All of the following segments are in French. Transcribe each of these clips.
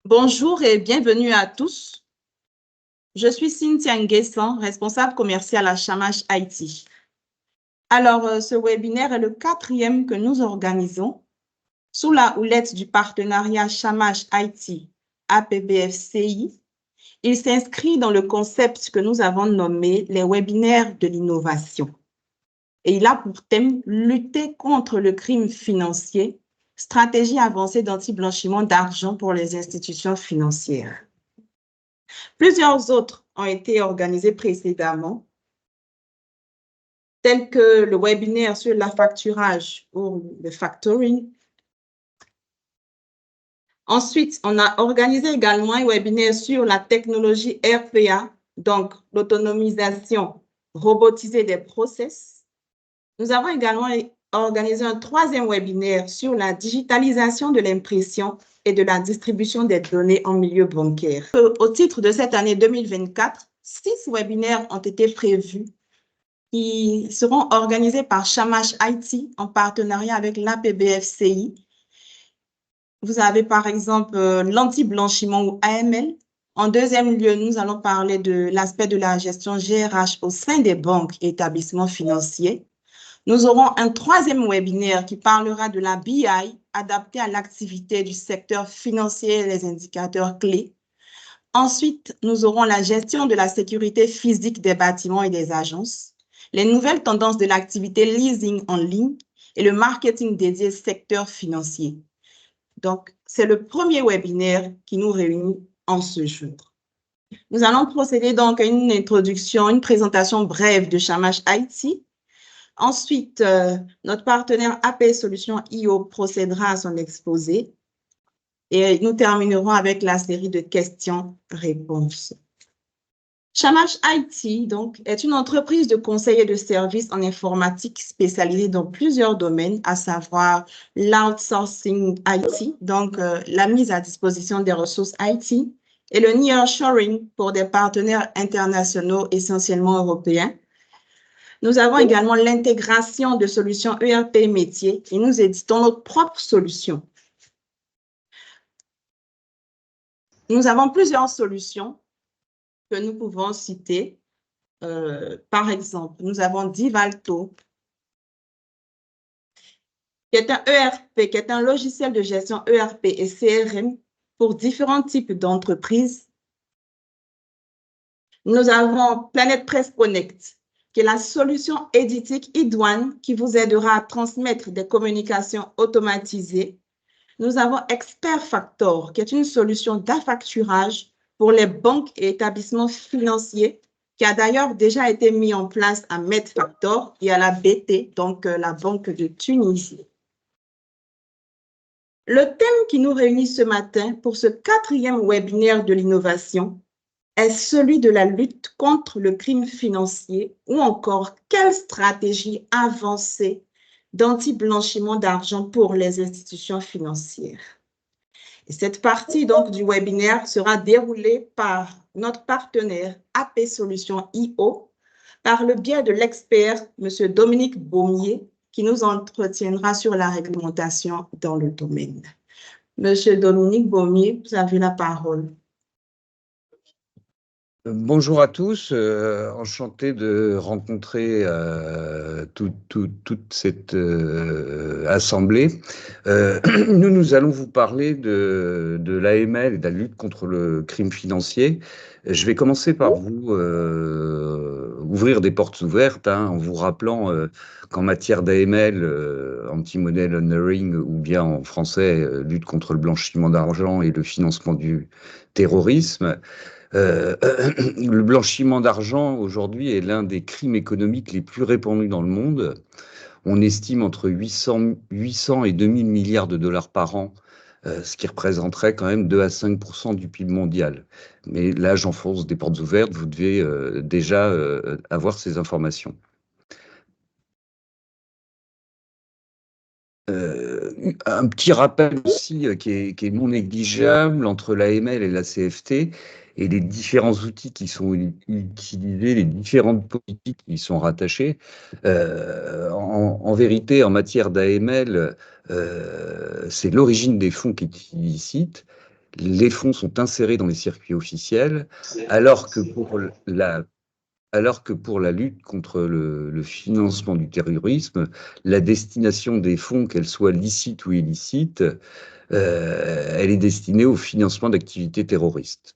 Bonjour et bienvenue à tous. Je suis Cynthia Nguessan, responsable commerciale à Shamash IT. Alors, ce webinaire est le 4e que nous organisons sous la houlette du partenariat Shamash IT APBFCI. Il s'inscrit dans le concept que nous avons nommé les webinaires de l'innovation. Et il a pour thème lutter contre le crime financier, stratégie avancée d'anti-blanchiment d'argent pour les institutions financières. Plusieurs autres ont été organisés précédemment, tels que le webinaire sur l'affacturage ou le factoring. Ensuite, on a organisé également un webinaire sur la technologie RPA, donc l'autonomisation robotisée des process. Nous avons également organisé un 3e webinaire sur la digitalisation de l'impression et de la distribution des données en milieu bancaire. Au titre de cette année 2024, 6 webinaires ont été prévus qui seront organisés par Shamash IT en partenariat avec l'APBFCI. Vous avez par exemple l'anti-blanchiment ou AML. En deuxième lieu, nous allons parler de l'aspect de la gestion GRH au sein des banques et établissements financiers. Nous aurons un 3e webinaire qui parlera de la BI adaptée à l'activité du secteur financier et les indicateurs clés. Ensuite, nous aurons la gestion de la sécurité physique des bâtiments et des agences, les nouvelles tendances de l'activité leasing en ligne et le marketing dédié secteur financier. Donc, c'est le premier webinaire qui nous réunit en ce jour. Nous allons procéder donc à une introduction, une présentation brève de Shamash IT. Ensuite, notre partenaire AP Solutions IO procédera à son exposé et nous terminerons avec la série de questions-réponses. Shamash IT donc, est une entreprise de conseil et de services en informatique spécialisée dans plusieurs domaines, à savoir l'outsourcing IT, donc la mise à disposition des ressources IT, et le nearshoring pour des partenaires internationaux essentiellement européens. Nous avons également l'intégration de solutions ERP métiers et nous éditons notre propre solution. Nous avons plusieurs solutions que nous pouvons citer. Par exemple, nous avons Divalto, qui est un ERP, qui est un logiciel de gestion ERP et CRM pour différents types d'entreprises. Nous avons Planète Presse Connect, qui est la solution éditique idoine qui vous aidera à transmettre des communications automatisées. Nous avons Expert Factor, qui est une solution d'affacturage pour les banques et établissements financiers, qui a d'ailleurs déjà été mis en place à Medfactor et à la BT, donc la Banque de Tunisie. Le thème qui nous réunit ce matin pour ce 4e webinaire de l'innovation est celui de la lutte contre le crime financier ou encore quelle stratégie avancée d'anti-blanchiment d'argent pour les institutions financières. Et cette partie donc du webinaire sera déroulée par notre partenaire AP Solutions IO par le biais de l'expert M. Dominique Baumier qui nous entretiendra sur la réglementation dans le domaine. Monsieur Dominique Baumier, vous avez la parole. Bonjour à tous, enchanté de rencontrer toute cette assemblée. Nous allons vous parler de l'AML et de la lutte contre le crime financier. Je vais commencer par vous ouvrir des portes ouvertes en vous rappelant qu'en matière d'AML, anti-money laundering, ou bien en français, lutte contre le blanchiment d'argent et le financement du terrorisme, le blanchiment d'argent aujourd'hui est l'un des crimes économiques les plus répandus dans le monde. On estime entre 800 et 2000 milliards de dollars par an, ce qui représenterait quand même 2 à 5% du PIB mondial. Mais là, j'enfonce des portes ouvertes, vous devez déjà avoir ces informations. Un petit rappel aussi qui est non négligeable entre l'AML et la CFT et les différents outils qui sont utilisés, les différentes politiques qui y sont rattachées. En vérité, en matière d'AML, c'est l'origine des fonds qui est illicite, les fonds sont insérés dans les circuits officiels, alors que pour la lutte contre le financement du terrorisme, la destination des fonds, qu'elle soit licite ou illicite, elle est destinée au financement d'activités terroristes.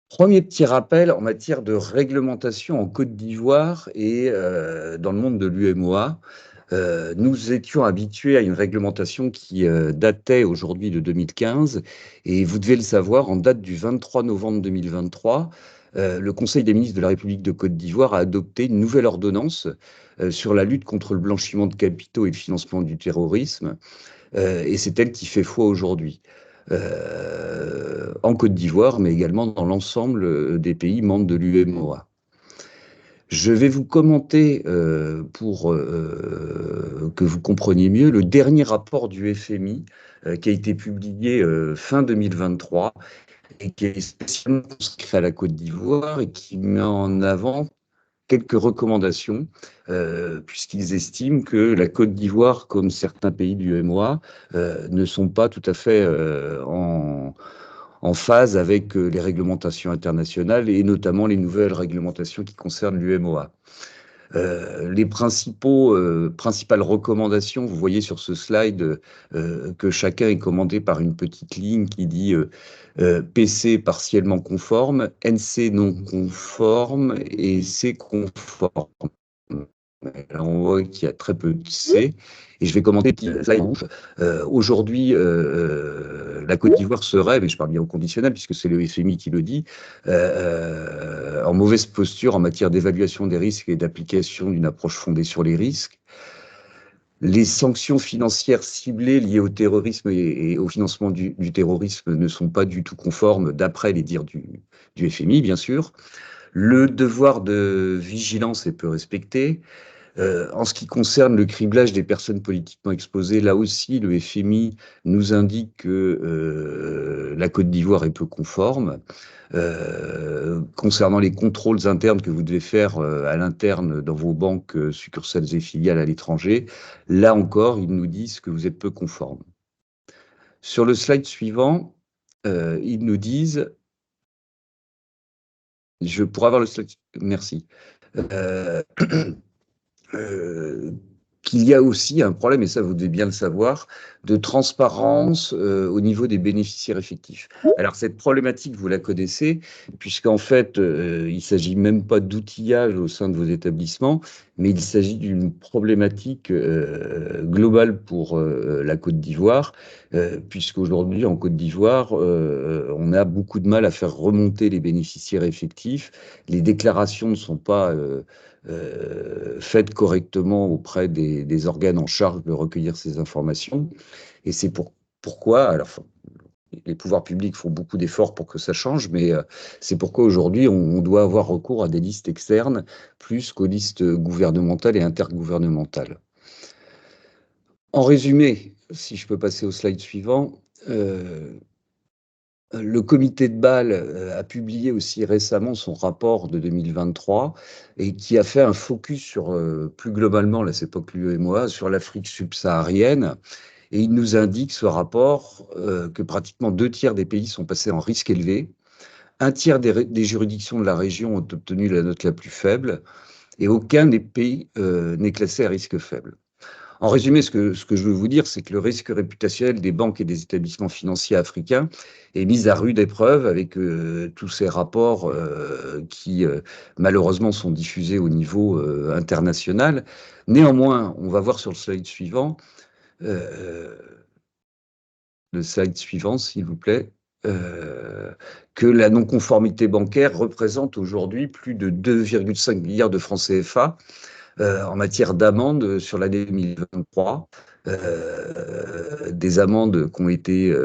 Premier petit rappel en matière de réglementation en Côte d'Ivoire et dans le monde de l'UMOA. Nous étions habitués à une réglementation qui datait aujourd'hui de 2015 et vous devez le savoir, en date du 23 novembre 2023, le Conseil des ministres de la République de Côte d'Ivoire a adopté une nouvelle ordonnance sur la lutte contre le blanchiment de capitaux et le financement du terrorisme, et c'est elle qui fait foi aujourd'hui. En Côte d'Ivoire, mais également dans l'ensemble des pays membres de l'UMOA. Je vais vous commenter, pour que vous compreniez mieux, le dernier rapport du FMI qui a été publié fin 2023 et qui est spécialement consacré à la Côte d'Ivoire et qui met en avant quelques recommandations, puisqu'ils estiment que la Côte d'Ivoire, comme certains pays du UMOA, ne sont pas tout à fait en phase avec les réglementations internationales et notamment les nouvelles réglementations qui concernent l'UMOA. Les principales recommandations, vous voyez sur ce slide que chacun est commandé par une petite ligne qui dit PC partiellement conforme, NC non conforme et C conforme. Alors, on voit qu'il y a très peu de C. Et je vais commenter le slide rouge. Aujourd'hui, la Côte d'Ivoire serait, mais je parle bien au conditionnel puisque c'est le FMI qui le dit, en mauvaise posture en matière d'évaluation des risques et d'application d'une approche fondée sur les risques. Les sanctions financières ciblées liées au terrorisme et au financement du terrorisme ne sont pas du tout conformes, d'après les dires du FMI, bien sûr. Le devoir de vigilance est peu respecté. En ce qui concerne le criblage des personnes politiquement exposées, là aussi, le FMI nous indique que la Côte d'Ivoire est peu conforme. Concernant les contrôles internes que vous devez faire à l'interne dans vos banques, succursales et filiales à l'étranger, là encore, ils nous disent que vous êtes peu conforme. Sur le slide suivant, ils nous disent, je pourrais avoir le slide, merci. Qu'il y a aussi un problème, et ça vous devez bien le savoir, de transparence au niveau des bénéficiaires effectifs. Alors cette problématique, vous la connaissez, puisqu'en fait, il ne s'agit même pas d'outillage au sein de vos établissements, mais il s'agit d'une problématique globale pour la Côte d'Ivoire, puisqu'aujourd'hui, en Côte d'Ivoire, on a beaucoup de mal à faire remonter les bénéficiaires effectifs. Les déclarations ne sont pas faites correctement auprès des organes en charge de recueillir ces informations. Et c'est pourquoi, alors, les pouvoirs publics font beaucoup d'efforts pour que ça change, mais c'est pourquoi aujourd'hui on doit avoir recours à des listes externes plus qu'aux listes gouvernementales et intergouvernementales. En résumé, si je peux passer au slide suivant, le comité de Bâle a publié aussi récemment son rapport de 2023 et qui a fait un focus sur, plus globalement, là c'est pas que l'UEMOA, sur l'Afrique subsaharienne. Et il nous indique, ce rapport, que pratiquement 2 tiers des pays sont passés en risque élevé, 1 tiers des juridictions de la région ont obtenu la note la plus faible et aucun des pays n'est classé à risque faible. En résumé, ce que je veux vous dire, c'est que le risque réputationnel des banques et des établissements financiers africains est mis à rude épreuve avec tous ces rapports qui, malheureusement, sont diffusés au niveau international. Néanmoins, on va voir sur le slide suivant, s'il vous plaît, que la non-conformité bancaire représente aujourd'hui plus de 2,5 milliards de francs CFA en matière d'amendes sur l'année 2023, des amendes qui ont été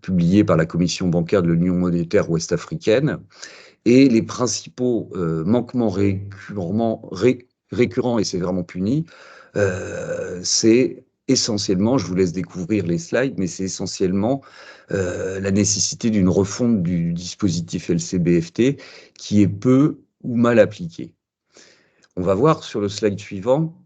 publiées par la Commission bancaire de l'Union monétaire ouest-africaine, et les principaux manquements récurrents et sévèrement punis, c'est essentiellement, je vous laisse découvrir les slides, mais c'est essentiellement la nécessité d'une refonte du dispositif LCBFT qui est peu ou mal appliqué. On va voir sur le slide suivant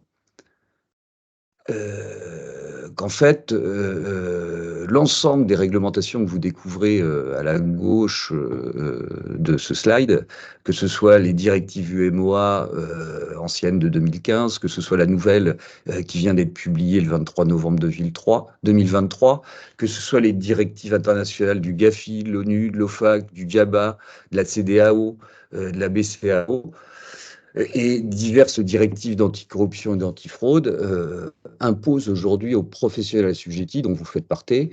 qu'en fait, l'ensemble des réglementations que vous découvrez à la gauche de ce slide, que ce soit les directives UMOA anciennes de 2015, que ce soit la nouvelle qui vient d'être publiée le 23 novembre 2023, que ce soit les directives internationales du GAFI, de l'ONU, de l'OFAC, du GABA, de la CEDEAO, de la BCEAO, et diverses directives d'anticorruption et d'antifraude imposent aujourd'hui aux professionnels assujettis dont vous faites partie,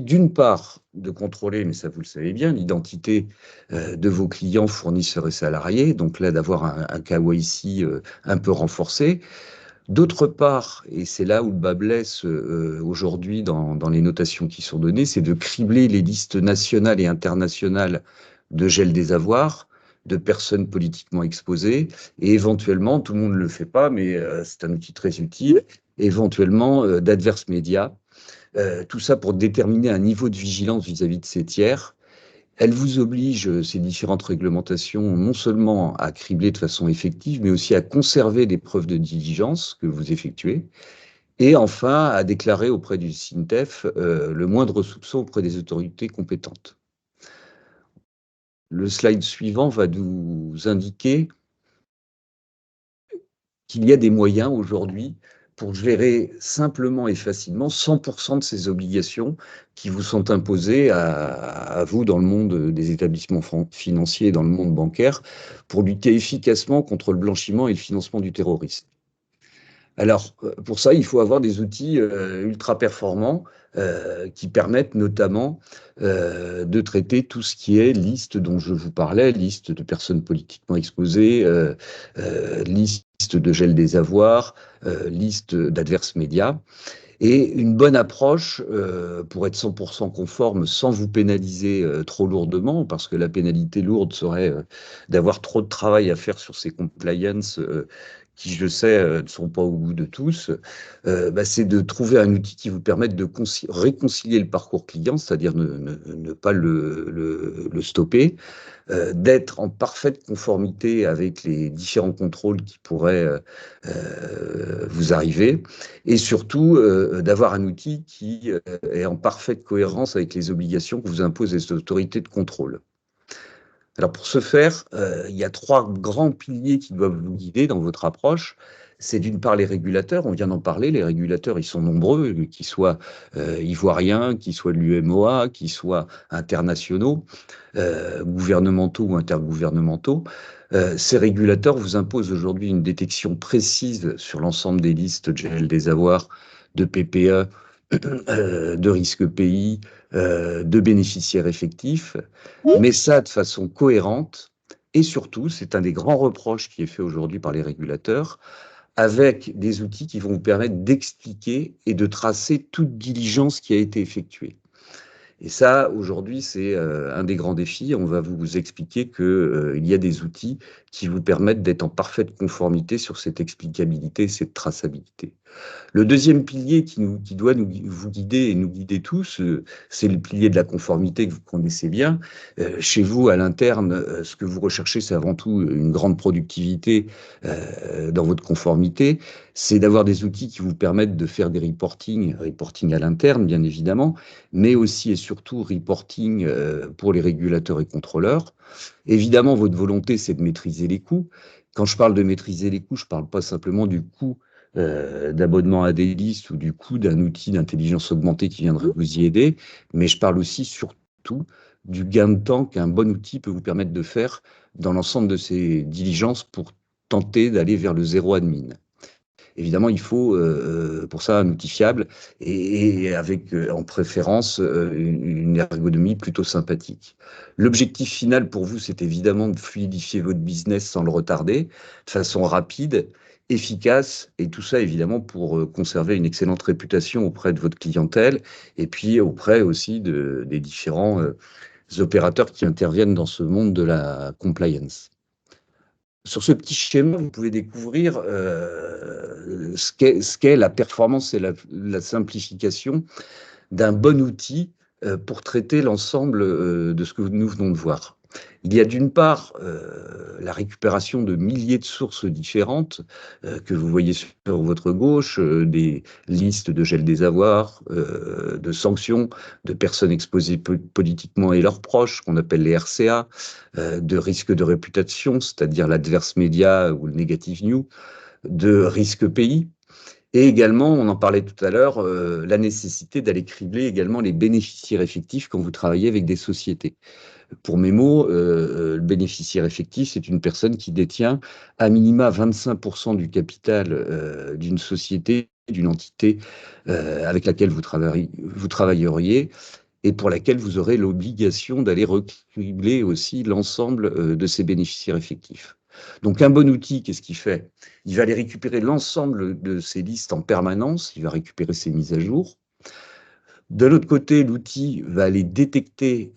d'une part, de contrôler, mais ça vous le savez bien, l'identité de vos clients, fournisseurs et salariés, donc là d'avoir un KYC un peu renforcé. D'autre part, et c'est là où le bas blesse aujourd'hui dans les notations qui sont données, c'est de cribler les listes nationales et internationales de gel des avoirs, de personnes politiquement exposées, et éventuellement, tout le monde ne le fait pas, mais c'est un outil très utile, éventuellement d'adverses médias. Tout ça pour déterminer un niveau de vigilance vis-à-vis de ces tiers. Elles vous obligent, ces différentes réglementations, non seulement à cribler de façon effective, mais aussi à conserver des preuves de diligence que vous effectuez, et enfin à déclarer auprès du SINTEF le moindre soupçon auprès des autorités compétentes. Le slide suivant va nous indiquer qu'il y a des moyens aujourd'hui pour gérer simplement et facilement 100% de ces obligations qui vous sont imposées à vous dans le monde des établissements financiers et dans le monde bancaire pour lutter efficacement contre le blanchiment et le financement du terrorisme. Alors, pour ça, il faut avoir des outils ultra performants qui permettent notamment de traiter tout ce qui est liste dont je vous parlais, liste de personnes politiquement exposées, liste de gel des avoirs, liste d'adverses médias. Et une bonne approche pour être 100% conforme sans vous pénaliser trop lourdement, parce que la pénalité lourde serait d'avoir trop de travail à faire sur ces compliance qui, je sais, ne sont pas au goût de tous, c'est de trouver un outil qui vous permette de réconcilier le parcours client, c'est-à-dire ne pas le stopper, d'être en parfaite conformité avec les différents contrôles qui pourraient vous arriver, et surtout d'avoir un outil qui est en parfaite cohérence avec les obligations que vous imposent les autorités de contrôle. Alors pour ce faire, il y a 3 grands piliers qui doivent vous guider dans votre approche. C'est d'une part les régulateurs, on vient d'en parler, les régulateurs, ils sont nombreux, qu'ils soient ivoiriens, qu'ils soient de l'UMOA, qu'ils soient internationaux, gouvernementaux ou intergouvernementaux. Ces régulateurs vous imposent aujourd'hui une détection précise sur l'ensemble des listes de gel des avoirs, de PPE, de risque pays, de bénéficiaires effectifs, mais ça de façon cohérente, et surtout, c'est un des grands reproches qui est fait aujourd'hui par les régulateurs, avec des outils qui vont vous permettre d'expliquer et de tracer toute diligence qui a été effectuée. Et ça, aujourd'hui, c'est un des grands défis. On va vous expliquer qu'il y a des outils qui vous permettent d'être en parfaite conformité sur cette explicabilité, cette traçabilité. Le deuxième pilier qui doit vous guider et nous guider tous, c'est le pilier de la conformité que vous connaissez bien. Chez vous, à l'interne, ce que vous recherchez, c'est avant tout une grande productivité dans votre conformité. C'est d'avoir des outils qui vous permettent de faire des reporting à l'interne, bien évidemment, mais aussi et surtout reporting pour les régulateurs et contrôleurs. Évidemment, votre volonté, c'est de maîtriser les coûts. Quand je parle de maîtriser les coûts, je ne parle pas simplement du coût d'abonnement à des listes ou du coût d'un outil d'intelligence augmentée qui viendrait vous y aider, mais je parle aussi surtout du gain de temps qu'un bon outil peut vous permettre de faire dans l'ensemble de ces diligences pour tenter d'aller vers le zéro admin. Évidemment, il faut pour ça un outil fiable et avec en préférence une ergonomie plutôt sympathique. L'objectif final pour vous, c'est évidemment de fluidifier votre business sans le retarder, de façon rapide, efficace, et tout ça évidemment pour conserver une excellente réputation auprès de votre clientèle et puis auprès aussi des différents opérateurs qui interviennent dans ce monde de la compliance. Sur ce petit schéma, vous pouvez découvrir ce qu'est la performance et la simplification d'un bon outil pour traiter l'ensemble de ce que nous venons de voir. Il y a d'une part la récupération de milliers de sources différentes que vous voyez sur votre gauche, des listes de gel des avoirs, de sanctions, de personnes exposées politiquement et leurs proches, qu'on appelle les RCA, de risques de réputation, c'est-à-dire l'adverse média ou le negative news, de risques pays. Et également, on en parlait tout à l'heure, la nécessité d'aller cribler également les bénéficiaires effectifs quand vous travaillez avec des sociétés. Pour mes mots, le bénéficiaire effectif, c'est une personne qui détient à minima 25% du capital d'une société, d'une entité avec laquelle vous travailleriez et pour laquelle vous aurez l'obligation d'aller recibler aussi l'ensemble de ces bénéficiaires effectifs. Donc un bon outil, qu'est-ce qu'il fait? Il va aller récupérer l'ensemble de ces listes en permanence, il va récupérer ces mises à jour. De l'autre côté, l'outil va aller détecter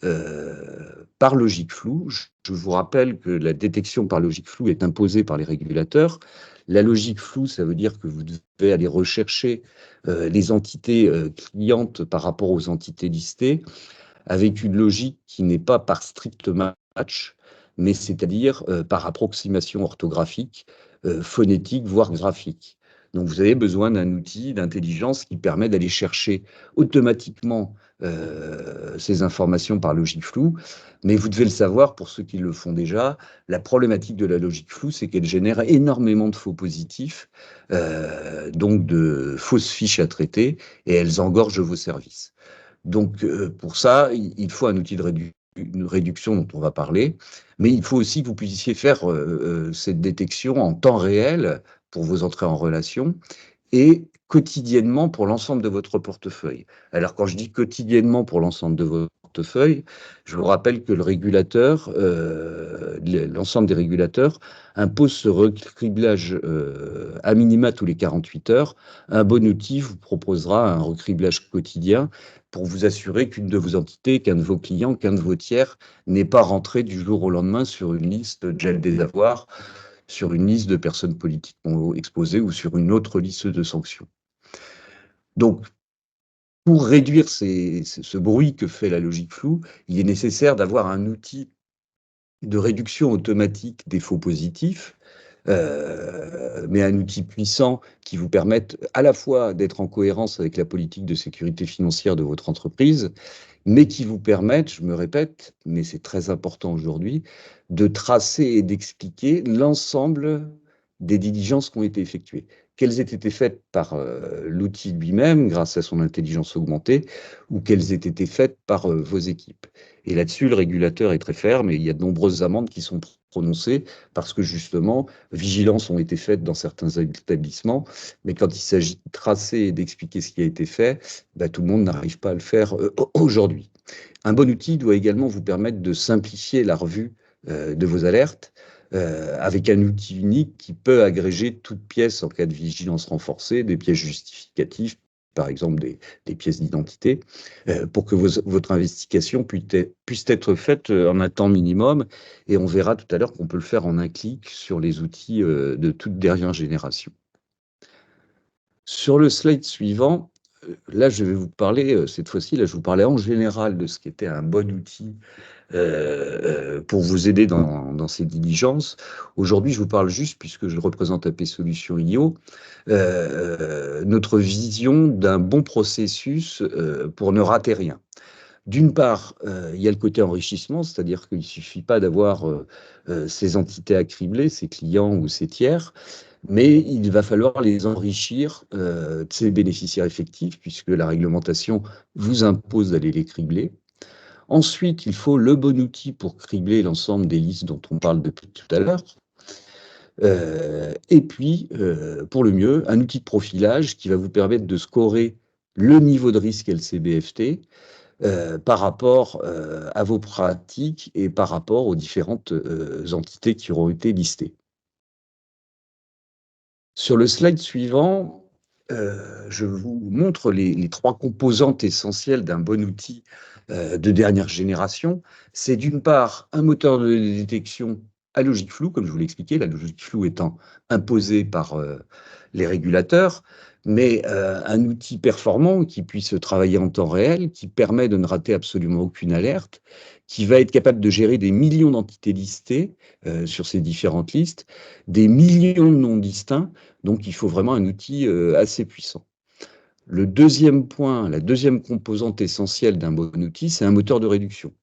par logique floue. Je vous rappelle que la détection par logique floue est imposée par les régulateurs. La logique floue, ça veut dire que vous devez aller rechercher les entités clientes par rapport aux entités listées avec une logique qui n'est pas par strict match, mais c'est-à-dire par approximation orthographique, phonétique, voire graphique. Donc vous avez besoin d'un outil d'intelligence qui permet d'aller chercher automatiquement ces informations par logique floue, mais vous devez le savoir, pour ceux qui le font déjà, la problématique de la logique floue, c'est qu'elle génère énormément de faux positifs, donc de fausses fiches à traiter, et elles engorgent vos services. Donc, pour ça, il faut un outil de une réduction dont on va parler, mais il faut aussi que vous puissiez faire cette détection en temps réel pour vos entrées en relation et quotidiennement pour l'ensemble de votre portefeuille. Alors, quand je dis quotidiennement pour l'ensemble de votre portefeuille, je vous rappelle que le régulateur, l'ensemble des régulateurs, impose ce recriblage à minima tous les 48 heures. Un bon outil vous proposera un recriblage quotidien pour vous assurer qu'une de vos entités, qu'un de vos clients, qu'un de vos tiers n'est pas rentré du jour au lendemain sur une liste de gel des avoirs, sur une liste de personnes politiquement exposées ou sur une autre liste de sanctions. Donc, pour réduire ce bruit que fait la logique floue, il est nécessaire d'avoir un outil de réduction automatique des faux positifs, mais un outil puissant qui vous permette à la fois d'être en cohérence avec la politique de sécurité financière de votre entreprise, mais qui vous permette, je me répète, mais c'est très important aujourd'hui, de tracer et d'expliquer l'ensemble des diligences qui ont été effectuées. Qu'elles aient été faites par l'outil lui-même, grâce à son intelligence augmentée, ou qu'elles aient été faites par vos équipes. Et là-dessus, le régulateur est très ferme et il y a de nombreuses amendes qui sont prononcées parce que justement, vigilances ont été faites dans certains établissements, mais quand il s'agit de tracer et d'expliquer ce qui a été fait, tout le monde n'arrive pas à le faire aujourd'hui. Un bon outil doit également vous permettre de simplifier la revue de vos alertes avec un outil unique qui peut agréger toute pièce en cas de vigilance renforcée, des pièces justificatives, par exemple des pièces d'identité, pour que votre investigation puisse être faite en un temps minimum. Et on verra tout à l'heure qu'on peut le faire en un clic sur les outils de toute dernière génération. Sur le slide suivant, là, je vais vous parler, cette fois-ci, là, je vous parlais en général de ce qui était un bon outil pour vous aider dans ces diligences. Aujourd'hui, je vous parle juste, puisque je représente AP Solutions IO, notre vision d'un bon processus pour ne rater rien. D'une part, il y a le côté enrichissement, c'est-à-dire qu'il ne suffit pas d'avoir ces entités à cribler, ces clients ou ces tiers, mais il va falloir les enrichir de ces bénéficiaires effectifs, puisque la réglementation vous impose d'aller les cribler. Ensuite, il faut le bon outil pour cribler l'ensemble des listes dont on parle depuis tout à l'heure. Et puis, pour le mieux, un outil de profilage qui va vous permettre de scorer le niveau de risque LCBFT par rapport à vos pratiques et par rapport aux différentes entités qui auront été listées. Sur le slide suivant, je vous montre les trois composantes essentielles d'un bon outil de dernière génération. C'est d'une part un moteur de détection à logique floue, comme je vous l'ai expliqué, la logique floue étant imposée par les régulateurs, mais un outil performant qui puisse travailler en temps réel, qui permet de ne rater absolument aucune alerte, qui va être capable de gérer des millions d'entités listées sur ces différentes listes, des millions de noms distincts, donc il faut vraiment un outil assez puissant. Le deuxième point, la deuxième composante essentielle d'un bon outil, c'est un moteur de réduction.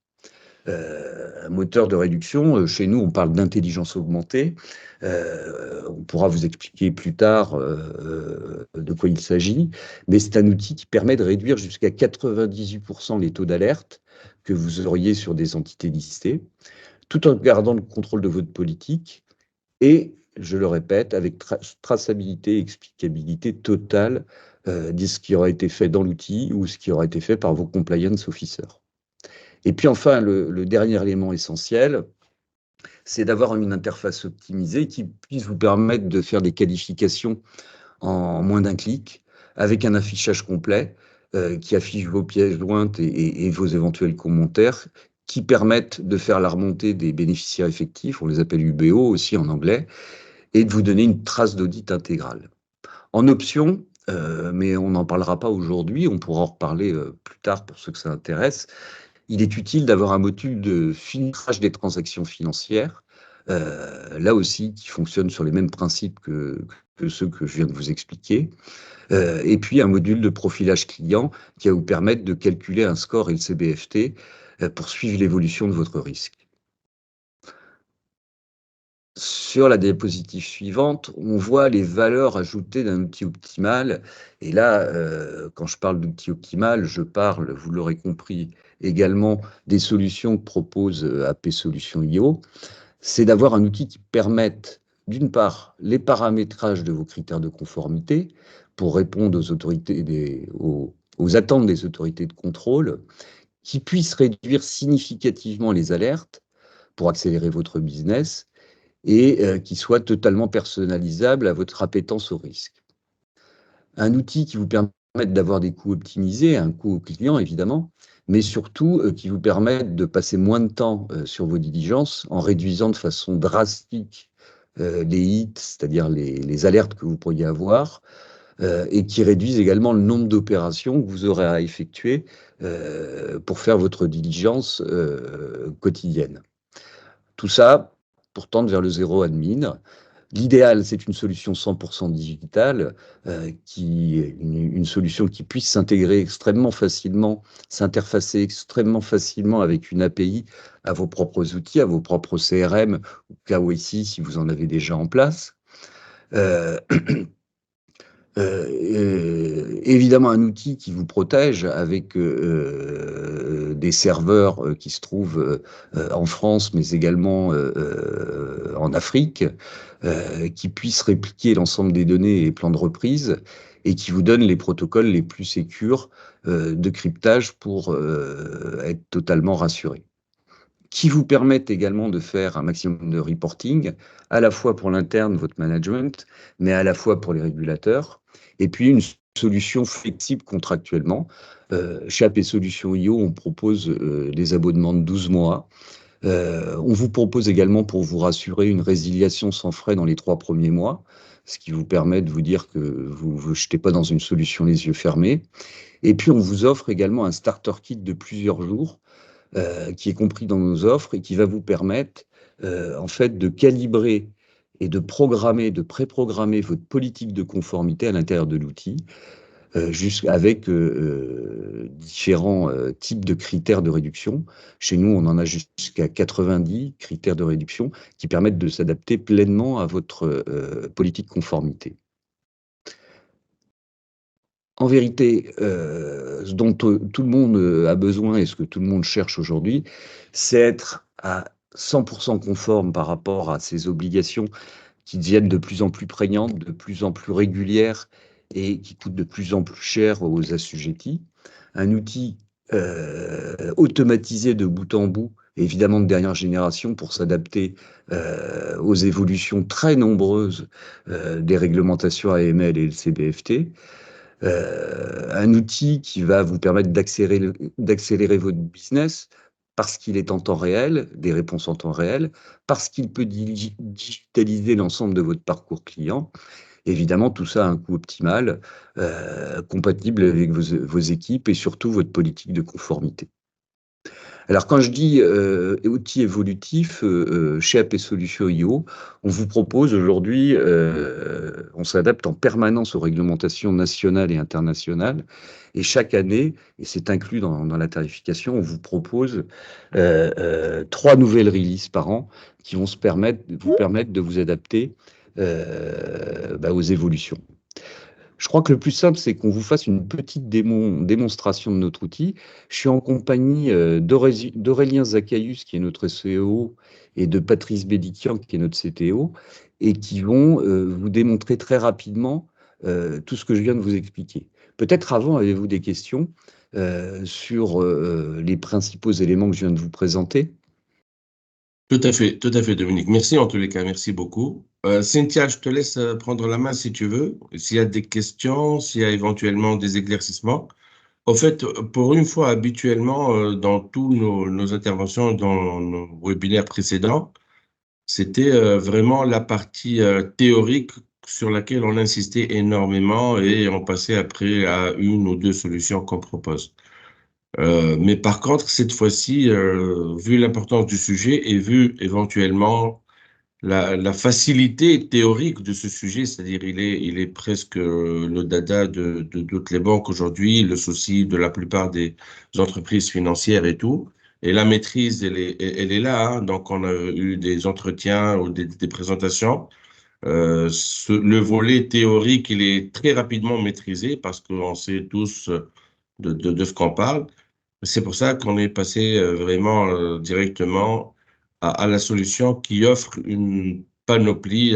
Un moteur de réduction, chez nous, on parle d'intelligence augmentée. On pourra vous expliquer plus tard de quoi il s'agit, mais c'est un outil qui permet de réduire jusqu'à 98% les taux d'alerte que vous auriez sur des entités listées, tout en gardant le contrôle de votre politique et, je le répète, avec traçabilité et explicabilité totale de ce qui aura été fait dans l'outil ou ce qui aura été fait par vos compliance officers. Et puis enfin, le dernier élément essentiel, c'est d'avoir une interface optimisée qui puisse vous permettre de faire des qualifications en moins d'un clic, avec un affichage complet qui affiche vos pièces jointes et vos éventuels commentaires, qui permettent de faire la remontée des bénéficiaires effectifs, on les appelle UBO aussi en anglais, et de vous donner une trace d'audit intégrale. En option, mais on n'en parlera pas aujourd'hui, on pourra en reparler plus tard pour ceux que ça intéresse, il est utile d'avoir un module de filtrage des transactions financières, là aussi qui fonctionne sur les mêmes principes que ceux que je viens de vous expliquer, et puis un module de profilage client qui va vous permettre de calculer un score LCBFT pour suivre l'évolution de votre risque. Sur la diapositive suivante, on voit les valeurs ajoutées d'un outil optimal. Et là, quand je parle d'outil optimal, je parle, vous l'aurez compris, également des solutions que propose AP Solutions IO. C'est d'avoir un outil qui permette, d'une part, les paramétrages de vos critères de conformité pour répondre aux attentes des autorités de contrôle, qui puisse réduire significativement les alertes pour accélérer votre business, et qui soit totalement personnalisable à votre appétence au risque. Un outil qui vous permette d'avoir des coûts optimisés, un coût au client évidemment, mais surtout qui vous permette de passer moins de temps sur vos diligences en réduisant de façon drastique les hits, c'est-à-dire les alertes que vous pourriez avoir, et qui réduisent également le nombre d'opérations que vous aurez à effectuer pour faire votre diligence quotidienne. Tout ça pour tendre vers le zéro admin. L'idéal, c'est une solution 100% digitale, une solution qui puisse s'intégrer extrêmement facilement, s'interfacer extrêmement facilement avec une API à vos propres outils, à vos propres CRM, ou KYC si vous en avez déjà en place. Évidemment, un outil qui vous protège avec des serveurs qui se trouvent en France, mais également en Afrique, qui puissent répliquer l'ensemble des données et plans de reprise, et qui vous donne les protocoles les plus sécures de cryptage pour être totalement rassuré. Qui vous permettent également de faire un maximum de reporting, à la fois pour l'interne, votre management, mais à la fois pour les régulateurs. Et puis, une solution flexible contractuellement. Chez AP Solutions IO, on propose des abonnements de 12 mois. On vous propose également, pour vous rassurer, une résiliation sans frais dans les 3 premiers mois, ce qui vous permet de vous dire que vous ne vous jetez pas dans une solution les yeux fermés. Et puis, on vous offre également un starter kit de plusieurs jours, qui est compris dans nos offres et qui va vous permettre, en fait, de calibrer et de programmer, de préprogrammer votre politique de conformité à l'intérieur de l'outil, avec différents types de critères de réduction. Chez nous, on en a jusqu'à 90 critères de réduction qui permettent de s'adapter pleinement à votre politique conformité. En vérité, ce dont tout le monde a besoin et ce que tout le monde cherche aujourd'hui, c'est être à 100% conforme par rapport à ces obligations qui deviennent de plus en plus prégnantes, de plus en plus régulières et qui coûtent de plus en plus cher aux assujettis. Un outil automatisé de bout en bout, évidemment de dernière génération, pour s'adapter aux évolutions très nombreuses des réglementations AML et LCBFT. Un outil qui va vous permettre d'accélérer votre business, parce qu'il est en temps réel, des réponses en temps réel, parce qu'il peut digitaliser l'ensemble de votre parcours client. Évidemment, tout ça a un coût optimal, compatible avec vos équipes et surtout votre politique de conformité. Alors, quand je dis outils évolutifs, chez AP Solutions IO, on vous propose aujourd'hui, on s'adapte en permanence aux réglementations nationales et internationales. Et chaque année, et c'est inclus dans la tarification, on vous propose 3 nouvelles releases par an qui vont vous permettre de vous adapter aux évolutions. Je crois que le plus simple, c'est qu'on vous fasse une petite démonstration de notre outil. Je suis en compagnie d'Aurélien Zaccaïus, qui est notre CEO, et de Patrice Bédikian, qui est notre CTO, et qui vont vous démontrer très rapidement tout ce que je viens de vous expliquer. Peut-être avant, avez-vous des questions sur les principaux éléments que je viens de vous présenter? Tout à fait, Dominique. Merci en tous les cas, merci beaucoup. Cynthia, je te laisse prendre la main si tu veux. S'il y a des questions, s'il y a éventuellement des éclaircissements. En fait, pour une fois, habituellement, dans tous nos interventions, dans nos webinaires précédents, c'était vraiment la partie théorique sur laquelle on insistait énormément et on passait après à une ou deux solutions qu'on propose. Mais par contre, cette fois-ci, vu l'importance du sujet et vu éventuellement la facilité théorique de ce sujet, c'est-à-dire il est presque le dada de toutes les banques aujourd'hui, le souci de la plupart des entreprises financières et tout. Et la maîtrise, elle est là, hein. Donc, on a eu des entretiens ou des présentations. Le volet théorique, il est très rapidement maîtrisé parce qu'on sait tous de ce qu'on parle. C'est pour ça qu'on est passé vraiment directement à la solution qui offre une panoplie,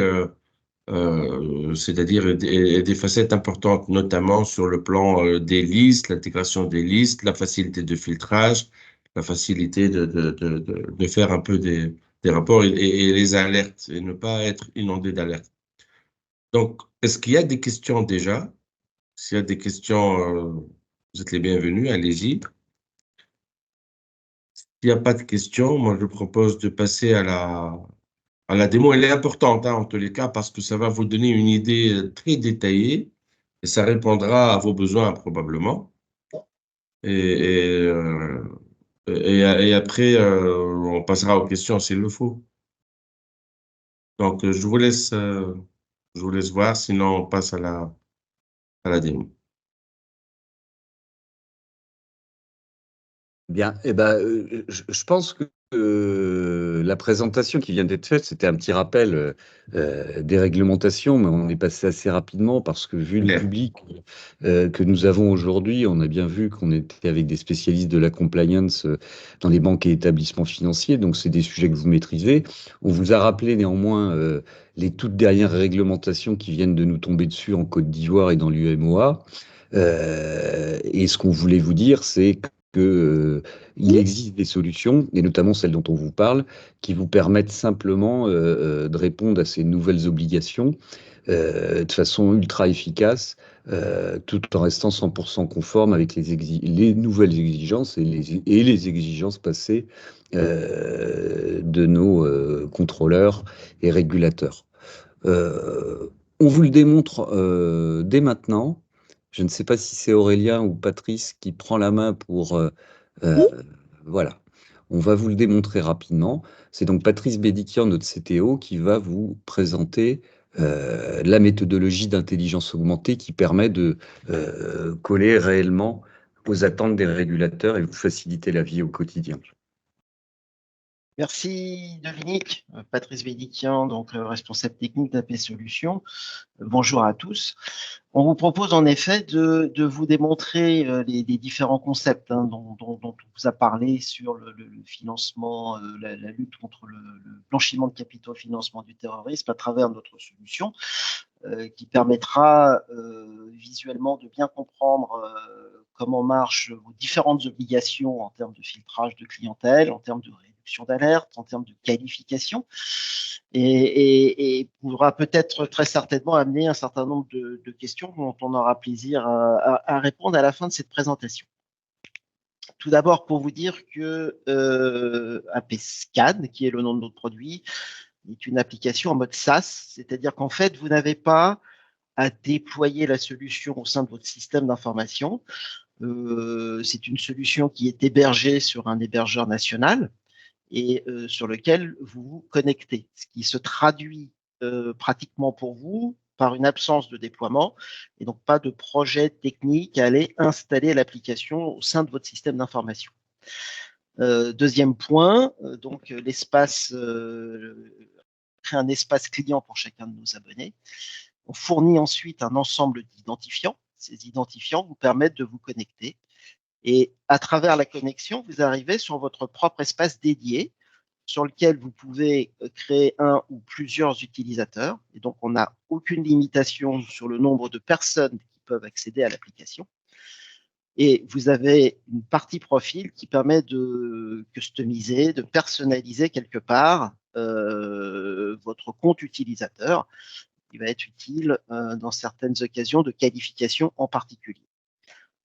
c'est-à-dire des facettes importantes, notamment sur le plan des listes, l'intégration des listes, la facilité de filtrage, la facilité de faire un peu des rapports et les alertes et ne pas être inondé d'alertes. Donc, est-ce qu'il y a des questions déjà? S'il y a des questions, vous êtes les bienvenus, allez-y. S'il n'y a pas de questions, moi je propose de passer à la démo. Elle est importante, hein, en tous les cas parce que ça va vous donner une idée très détaillée et ça répondra à vos besoins probablement. Et, et, euh, et après, on passera aux questions s'il le faut. Donc, je vous laisse voir, sinon on passe à la démo. Bien, je pense que la présentation qui vient d'être faite, c'était un petit rappel des réglementations, mais on est passé assez rapidement parce que vu le Claire. public que nous avons aujourd'hui, on a bien vu qu'on était avec des spécialistes de la compliance dans les banques et établissements financiers, donc c'est des sujets que vous maîtrisez. On vous a rappelé néanmoins les toutes dernières réglementations qui viennent de nous tomber dessus en Côte d'Ivoire et dans l'UMOA. Et ce qu'on voulait vous dire, c'est que il existe des solutions, et notamment celles dont on vous parle, qui vous permettent simplement de répondre à ces nouvelles obligations de façon ultra efficace, tout en restant 100% conforme avec les nouvelles exigences et les exigences passées de nos contrôleurs et régulateurs. On vous le démontre dès maintenant. Je ne sais pas si c'est Aurélien ou Patrice qui prend la main pour... voilà. On va vous le démontrer rapidement. C'est donc Patrice Bédikian, notre CTO, qui va vous présenter la méthodologie d'intelligence augmentée qui permet de coller réellement aux attentes des régulateurs et vous faciliter la vie au quotidien. Merci Dominique, Patrice Bédikian, donc responsable technique d'AP Solutions. Bonjour à tous. On vous propose en effet de vous démontrer les différents concepts dont on vous a parlé sur le financement, la lutte contre le blanchiment de capitaux, financement du terrorisme à travers notre solution qui permettra visuellement de bien comprendre comment marchent vos différentes obligations en termes de filtrage de clientèle, en termes de réduction d'alerte, en termes de qualification, et pourra peut-être très certainement amener un certain nombre de questions dont on aura plaisir à répondre à la fin de cette présentation. tout d'abord pour vous dire que APScan, qui est le nom de notre produit, est une application en mode SaaS, c'est-à-dire qu'en fait, vous n'avez pas à déployer la solution au sein de votre système d'information. C'est une solution qui est hébergée sur un hébergeur national et sur lequel vous vous connectez, ce qui se traduit pratiquement pour vous par une absence de déploiement et donc pas de projet technique à aller installer l'application au sein de votre système d'information. Deuxième point, donc l'espace, créer un espace client pour chacun de nos abonnés. On fournit ensuite un ensemble d'identifiants. Ces identifiants vous permettent de vous connecter. Et à travers la connexion, vous arrivez sur votre propre espace dédié sur lequel vous pouvez créer un ou plusieurs utilisateurs. Et donc, on n'a aucune limitation sur le nombre de personnes qui peuvent accéder à l'application. Et vous avez une partie profil qui permet de customiser, de personnaliser quelque part votre compte utilisateur. Il va être utile dans certaines occasions de qualification en particulier.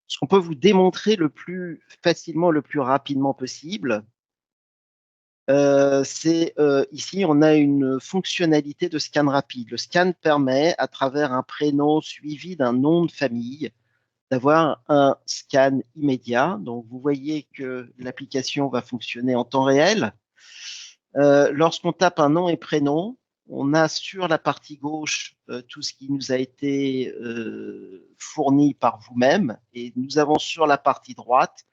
Ce qu'on peut vous démontrer le plus facilement, le plus rapidement possible, c'est ici, on a une fonctionnalité de scan rapide. Le scan permet, à travers un prénom suivi d'un nom de famille, d'avoir un scan immédiat. Donc, vous voyez que l'application va fonctionner en temps réel. Lorsqu'on tape un nom et prénom, on a sur la partie gauche tout ce qui nous a été fourni par vous-même et nous avons sur la partie droite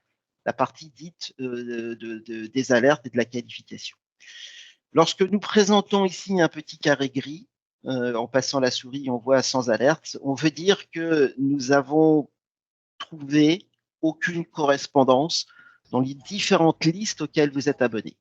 la partie dite des alertes et de la qualification. Lorsque nous présentons ici un petit carré gris, en passant la souris, on voit sans alerte, on veut dire que nous avons trouvé aucune correspondance dans les différentes listes auxquelles vous êtes abonné.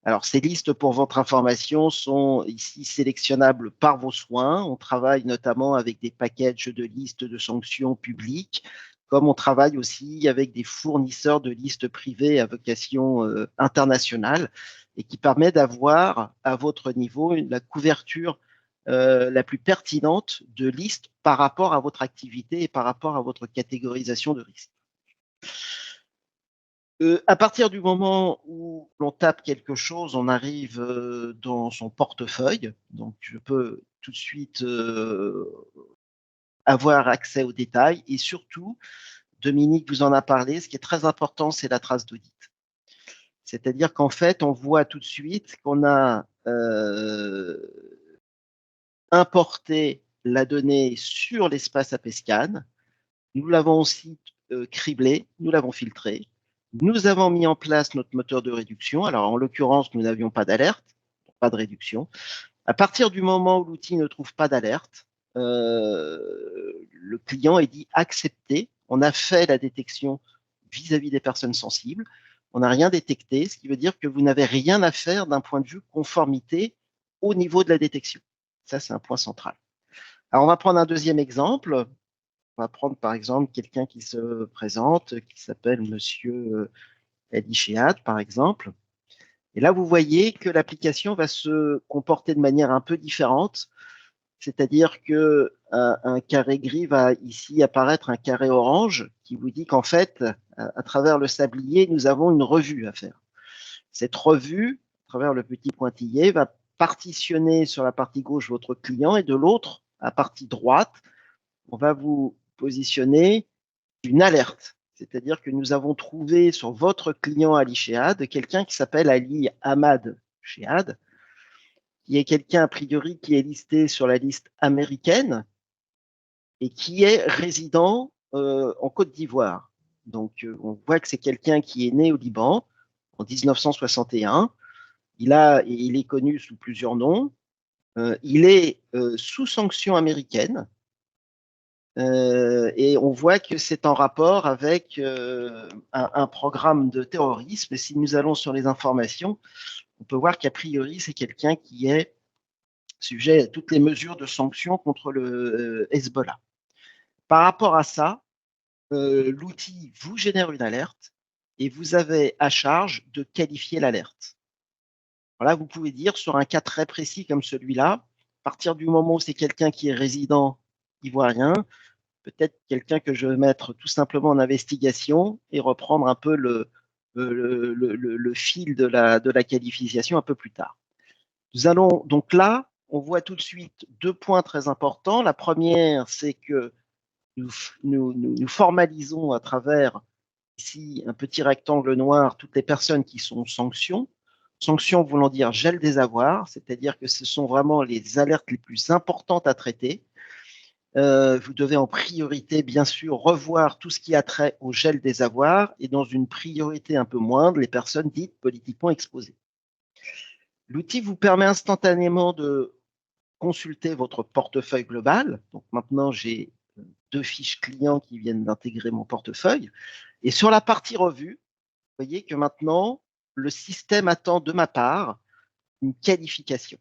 Alors, ces listes, pour votre information, sont ici sélectionnables par vos soins. On travaille notamment avec des packages de listes de sanctions publiques, comme on travaille aussi avec des fournisseurs de listes privées à vocation internationale et qui permet d'avoir à votre niveau la couverture la plus pertinente de listes par rapport à votre activité et par rapport à votre catégorisation de risque. À partir du moment où l'on tape quelque chose, on arrive dans son portefeuille. Donc, je peux tout de suite avoir accès aux détails. Et surtout, Dominique vous en a parlé, ce qui est très important, c'est la trace d'audit. C'est-à-dire qu'en fait, on voit tout de suite qu'on a importé la donnée sur l'espace APScan. Nous l'avons aussi criblé, nous l'avons filtré. Nous avons mis en place notre moteur de réduction. Alors, en l'occurrence, nous n'avions pas d'alerte, pas de réduction. À partir du moment où l'outil ne trouve pas d'alerte, le client est dit accepté. On a fait la détection vis-à-vis des personnes sensibles. On n'a rien détecté, ce qui veut dire que vous n'avez rien à faire d'un point de vue conformité au niveau de la détection. Ça, c'est un point central. Alors, on va prendre un deuxième exemple. On va prendre par exemple quelqu'un qui se présente, qui s'appelle Monsieur Ali Shead, par exemple. Et là, vous voyez que l'application va se comporter de manière un peu différente. C'est-à-dire que un carré gris va ici apparaître un carré orange qui vous dit qu'en fait, à travers le sablier, nous avons une revue à faire. Cette revue, à travers le petit pointillé, va partitionner sur la partie gauche votre client et de l'autre, à la partie droite, on va vous positionner une alerte. C'est-à-dire que nous avons trouvé sur votre client Ali Shead quelqu'un qui s'appelle Ali Ahmad Shead, qui est quelqu'un a priori qui est listé sur la liste américaine et qui est résident en Côte d'Ivoire. Donc, on voit que c'est quelqu'un qui est né au Liban en 1961. Il est connu sous plusieurs noms. Il est sous sanction américaine. Et on voit que c'est en rapport avec un programme de terrorisme. Et si nous allons sur les informations, on peut voir qu'a priori, c'est quelqu'un qui est sujet à toutes les mesures de sanctions contre le Hezbollah. Par rapport à ça, l'outil vous génère une alerte et vous avez à charge de qualifier l'alerte. Voilà, vous pouvez dire sur un cas très précis comme celui-là, à partir du moment où c'est quelqu'un qui est résident ivoirien, peut-être quelqu'un que je vais mettre tout simplement en investigation et reprendre un peu le fil de la qualification un peu plus tard. Nous allons donc là, on voit tout de suite deux points très importants. La première, c'est que nous formalisons à travers ici un petit rectangle noir toutes les personnes qui sont sanctions. Sanctions voulant dire gel des avoirs, c'est-à-dire que ce sont vraiment les alertes les plus importantes à traiter. Vous devez en priorité, bien sûr, revoir tout ce qui a trait au gel des avoirs et dans une priorité un peu moindre, les personnes dites politiquement exposées. L'outil vous permet instantanément de consulter votre portefeuille global. Donc maintenant, j'ai 2 fiches clients qui viennent d'intégrer mon portefeuille. Et sur la partie revue, vous voyez que maintenant, le système attend de ma part une qualification.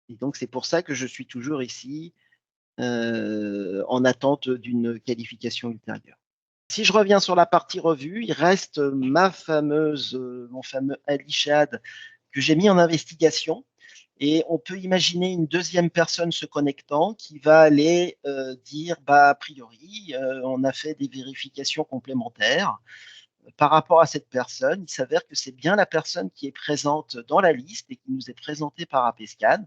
Et donc, c'est pour ça que je suis toujours ici en attente d'une qualification ultérieure. Si je reviens sur la partie revue, il reste mon fameux Ali-Shad que j'ai mis en investigation. Et on peut imaginer une deuxième personne se connectant qui va aller dire, a priori, on a fait des vérifications complémentaires. Par rapport à cette personne, il s'avère que c'est bien la personne qui est présente dans la liste et qui nous est présentée par APSCAN.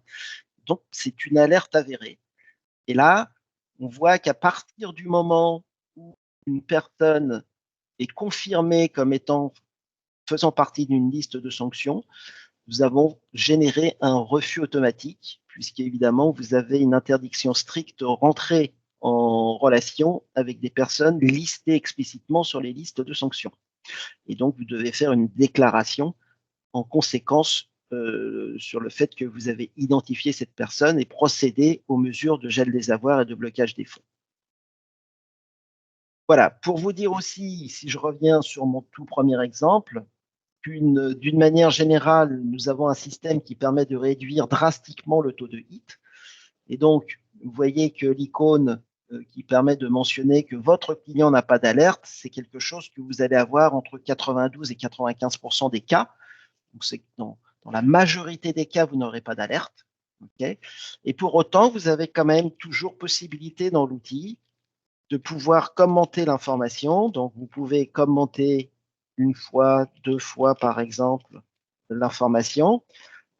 Donc, c'est une alerte avérée. Et là, on voit qu'à partir du moment où une personne est confirmée comme faisant partie d'une liste de sanctions, nous avons généré un refus automatique, puisqu'évidemment, vous avez une interdiction stricte de rentrer en relation avec des personnes listées explicitement sur les listes de sanctions. Et donc, vous devez faire une déclaration en conséquence sur le fait que vous avez identifié cette personne et procédé aux mesures de gel des avoirs et de blocage des fonds. Voilà, pour vous dire aussi, si je reviens sur mon tout premier exemple, d'une manière générale, nous avons un système qui permet de réduire drastiquement le taux de hit. Et donc, vous voyez que l'icône qui permet de mentionner que votre client n'a pas d'alerte, c'est quelque chose que vous allez avoir entre 92 et 95% des cas. Donc, c'est dans la majorité des cas, vous n'aurez pas d'alerte. Okay. Et pour autant, vous avez quand même toujours possibilité dans l'outil de pouvoir commenter l'information. Donc, vous pouvez commenter une fois, 2 fois, par exemple, l'information.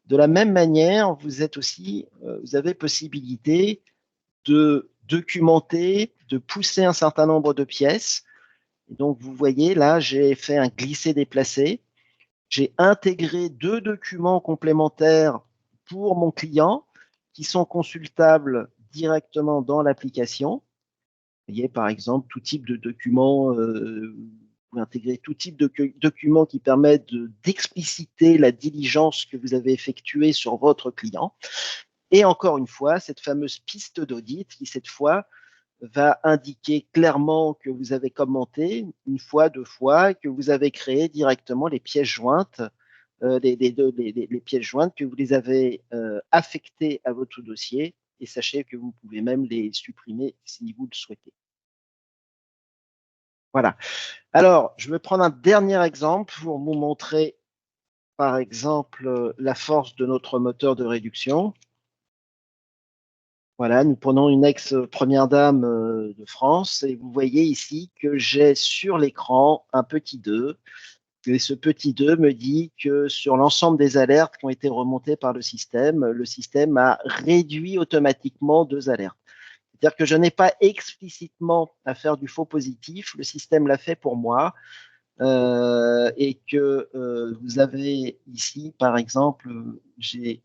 De la même manière, vous avez possibilité de documenter, de pousser un certain nombre de pièces. Et donc, vous voyez, là, j'ai fait un glisser-déplacer. J'ai intégré 2 documents complémentaires pour mon client qui sont consultables directement dans l'application. Vous voyez, par exemple, tout type de documents, vous pouvez intégrer tout type de documents qui permettent d'expliciter la diligence que vous avez effectuée sur votre client. Et encore une fois, cette fameuse piste d'audit qui, cette fois, va indiquer clairement que vous avez commenté une fois, 2 fois, que vous avez créé directement les pièces jointes, les pièces jointes, que vous les avez affectées à votre dossier. Et sachez que vous pouvez même les supprimer si vous le souhaitez. Voilà. Alors, je vais prendre un dernier exemple pour vous montrer, par exemple, la force de notre moteur de réduction. Voilà, nous prenons une ex-première dame de France et vous voyez ici que j'ai sur l'écran un petit 2. Et ce petit 2 me dit que sur l'ensemble des alertes qui ont été remontées par le système a réduit automatiquement 2 alertes. C'est-à-dire que je n'ai pas explicitement à faire du faux positif, le système l'a fait pour moi. Et que vous avez ici, par exemple, j'ai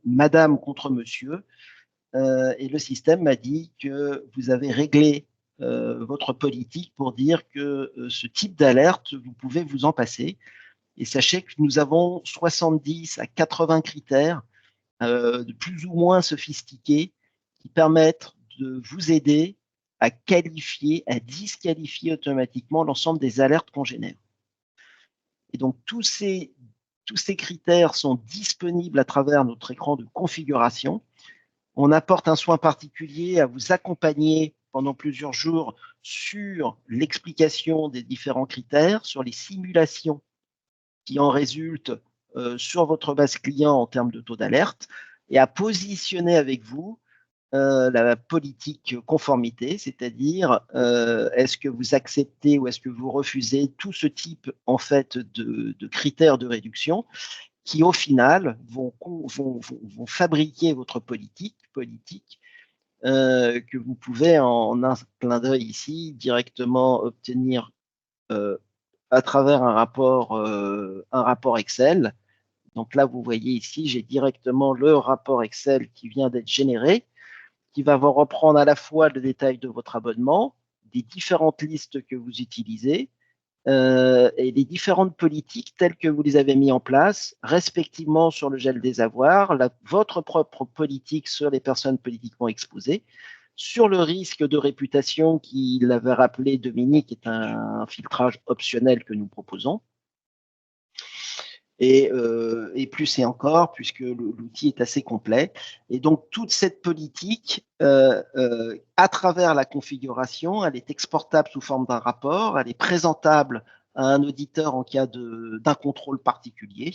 madame contre monsieur, et le système m'a dit que vous avez réglé votre politique pour dire que ce type d'alerte, vous pouvez vous en passer. Et sachez que nous avons 70 à 80 critères de plus ou moins sophistiqués qui permettent de vous aider à qualifier, à disqualifier automatiquement l'ensemble des alertes qu'on génère. Et donc, tous ces critères sont disponibles à travers notre écran de configuration. On apporte un soin particulier à vous accompagner pendant plusieurs jours sur l'explication des différents critères, sur les simulations qui en résultent sur votre base client en termes de taux d'alerte, et à positionner avec vous la politique conformité, c'est-à-dire est-ce que vous acceptez ou est-ce que vous refusez tout ce type en fait de critères de réduction qui au final vont fabriquer votre politique que vous pouvez en un clin d'œil ici directement obtenir à travers un rapport Excel. Donc là, vous voyez ici, j'ai directement le rapport Excel qui vient d'être généré, qui va vous reprendre à la fois le détail de votre abonnement, des différentes listes que vous utilisez et les différentes politiques telles que vous les avez mis en place, respectivement sur le gel des avoirs, votre propre politique sur les personnes politiquement exposées, sur le risque de réputation qu'il avait rappelé Dominique, est un filtrage optionnel que nous proposons. Et plus et encore, puisque l'outil est assez complet. Et donc, toute cette politique, à travers la configuration, elle est exportable sous forme d'un rapport, elle est présentable à un auditeur en cas d'un contrôle particulier,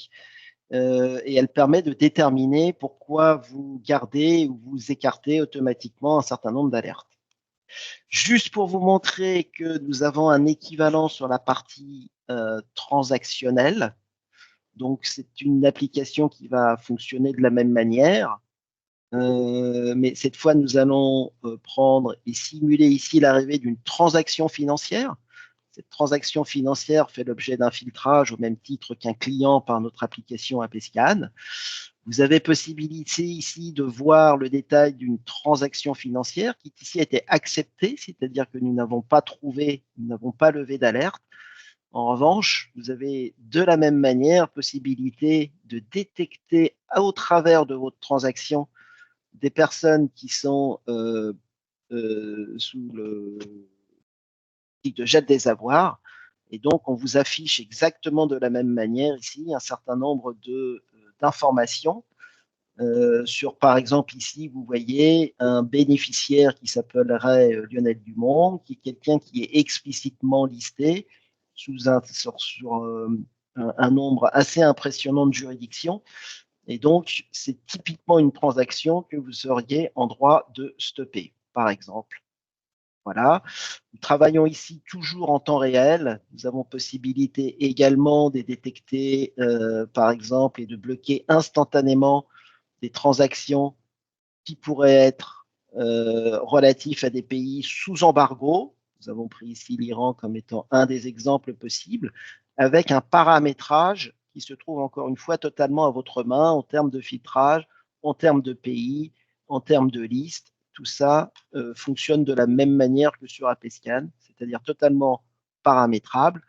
et elle permet de déterminer pourquoi vous gardez ou vous écartez automatiquement un certain nombre d'alertes. Juste pour vous montrer que nous avons un équivalent sur la partie transactionnelle. Donc, c'est une application qui va fonctionner de la même manière. Mais cette fois, nous allons prendre et simuler ici l'arrivée d'une transaction financière. Cette transaction financière fait l'objet d'un filtrage au même titre qu'un client par notre application APScan. Vous avez possibilité ici de voir le détail d'une transaction financière qui ici a été acceptée, c'est-à-dire que nous n'avons pas levé d'alerte. En revanche, vous avez de la même manière possibilité de détecter au travers de votre transaction des personnes qui sont sous le de gel des avoirs. Et donc, on vous affiche exactement de la même manière ici un certain nombre d'informations sur, par exemple, ici, vous voyez un bénéficiaire qui s'appellerait Lionel Dumont, qui est quelqu'un qui est explicitement listé sur un nombre assez impressionnant de juridictions. Et donc, c'est typiquement une transaction que vous seriez en droit de stopper, par exemple. Voilà. Nous travaillons ici toujours en temps réel. Nous avons possibilité également de détecter, par exemple, et de bloquer instantanément des transactions qui pourraient être relatifs à des pays sous embargo. Nous avons pris ici l'Iran comme étant un des exemples possibles, avec un paramétrage qui se trouve encore une fois totalement à votre main en termes de filtrage, en termes de pays, en termes de liste. Tout ça fonctionne de la même manière que sur APScan, c'est-à-dire totalement paramétrable,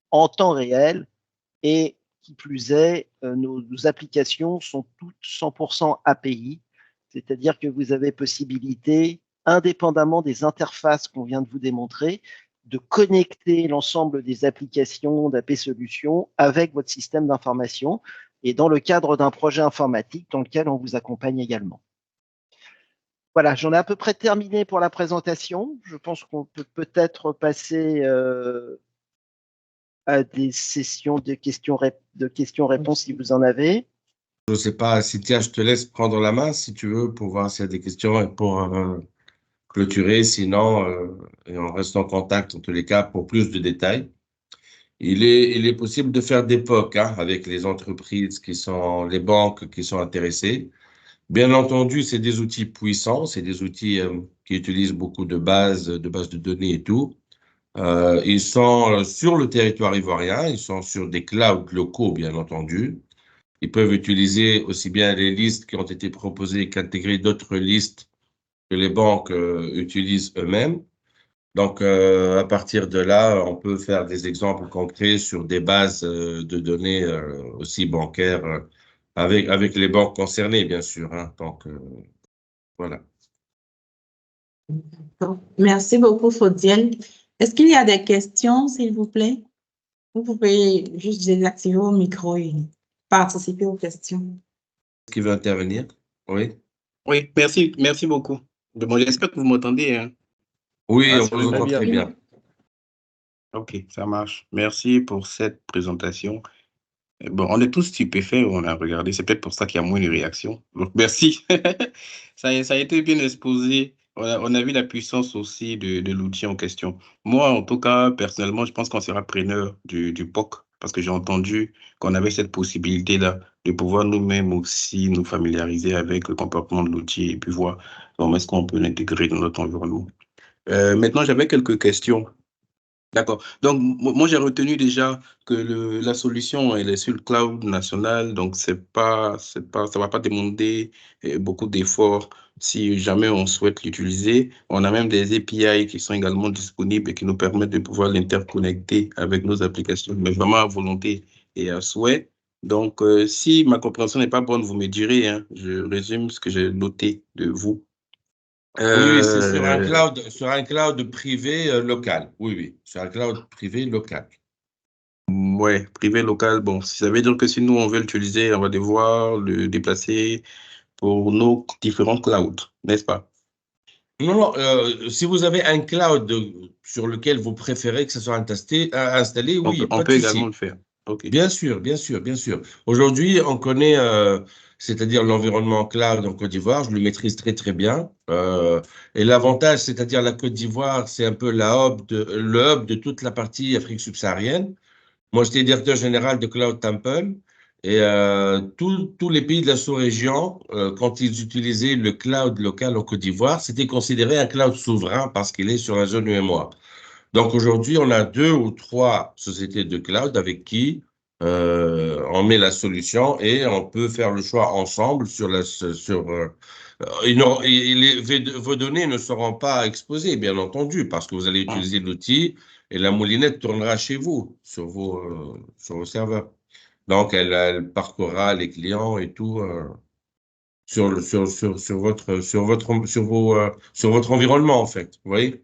en temps réel, et qui plus est, nos applications sont toutes 100% API, c'est-à-dire que vous avez possibilité, indépendamment des interfaces qu'on vient de vous démontrer, de connecter l'ensemble des applications d'AP Solutions avec votre système d'information et dans le cadre d'un projet informatique dans lequel on vous accompagne également. Voilà, j'en ai à peu près terminé pour la présentation. Je pense qu'on peut peut-être passer à des sessions de questions-réponses si vous en avez. Je ne sais pas, Cynthia, je te laisse prendre la main si tu veux pour voir s'il y a des questions et pour clôturer. Sinon, et on reste en contact en tous les cas pour plus de détails. Il est possible de faire des POC avec les entreprises les banques qui sont intéressées. Bien entendu, c'est des outils puissants, c'est des outils qui utilisent beaucoup de bases de données et tout. Ils sont sur le territoire ivoirien, ils sont sur des clouds locaux, bien entendu. Ils peuvent utiliser aussi bien les listes qui ont été proposées qu'intégrer d'autres listes que les banques utilisent eux-mêmes. Donc, à partir de là, on peut faire des exemples concrets sur des bases de données aussi bancaires avec les banques concernées, bien sûr. Donc, voilà. Merci beaucoup, Faudien. Est-ce qu'il y a des questions, s'il vous plaît? Vous pouvez juste désactiver vos micros et participer aux questions. Qui veut intervenir? Oui. Oui, merci beaucoup. Bon, j'espère que vous m'entendez. Hein. Oui, on vous entend très bien. Ok, ça marche. Merci pour cette présentation. Bon, on est tous stupéfaits, on a regardé, c'est peut-être pour ça qu'il y a moins de réactions. Donc, merci. Ça a été bien exposé. On a vu la puissance aussi de l'outil en question. Moi, en tout cas, personnellement, je pense qu'on sera preneur du POC parce que j'ai entendu qu'on avait cette possibilité-là de pouvoir nous-mêmes aussi nous familiariser avec le comportement de l'outil et puis voir comment est-ce qu'on peut l'intégrer dans notre environnement. Maintenant, j'avais quelques questions. D'accord. Donc, moi, j'ai retenu déjà que la solution, elle est sur le cloud national, donc ça va pas demander beaucoup d'efforts si jamais on souhaite l'utiliser. On a même des API qui sont également disponibles et qui nous permettent de pouvoir l'interconnecter avec nos applications, mais vraiment à volonté et à souhait. Donc, si ma compréhension n'est pas bonne, vous me direz, hein, je résume ce que j'ai noté de vous. Oui, oui, c'est Euh, sur un cloud privé local. Oui, oui, sur un cloud privé local. Ouais, privé local, bon, ça veut dire que si nous, on veut l'utiliser, on va devoir le déplacer pour nos différents clouds, n'est-ce pas? Non, non, si vous avez un cloud sur lequel vous préférez que ça soit installé, oui, On pas de peut également souci. le faire. OK. Bien sûr, bien sûr, bien sûr. Aujourd'hui, on connaît, c'est-à-dire l'environnement cloud en Côte d'Ivoire, je le maîtrise très, très bien. Et l'avantage, c'est-à-dire la Côte d'Ivoire, c'est un peu le hub de toute la partie Afrique subsaharienne. Moi, j'étais directeur général de Cloud Temple et tous les pays de la sous-région, quand ils utilisaient le cloud local en Côte d'Ivoire, c'était considéré un cloud souverain parce qu'il est sur la zone UEMOA. Donc aujourd'hui, on a 2 ou 3 sociétés de cloud avec qui on met la solution et on peut faire le choix ensemble vos données ne seront pas exposées, bien entendu, parce que vous allez Ah, utiliser l'outil et la moulinette tournera chez vous, sur vos serveurs. Donc, elle parcourra les clients et tout sur votre environnement, en fait. Vous voyez?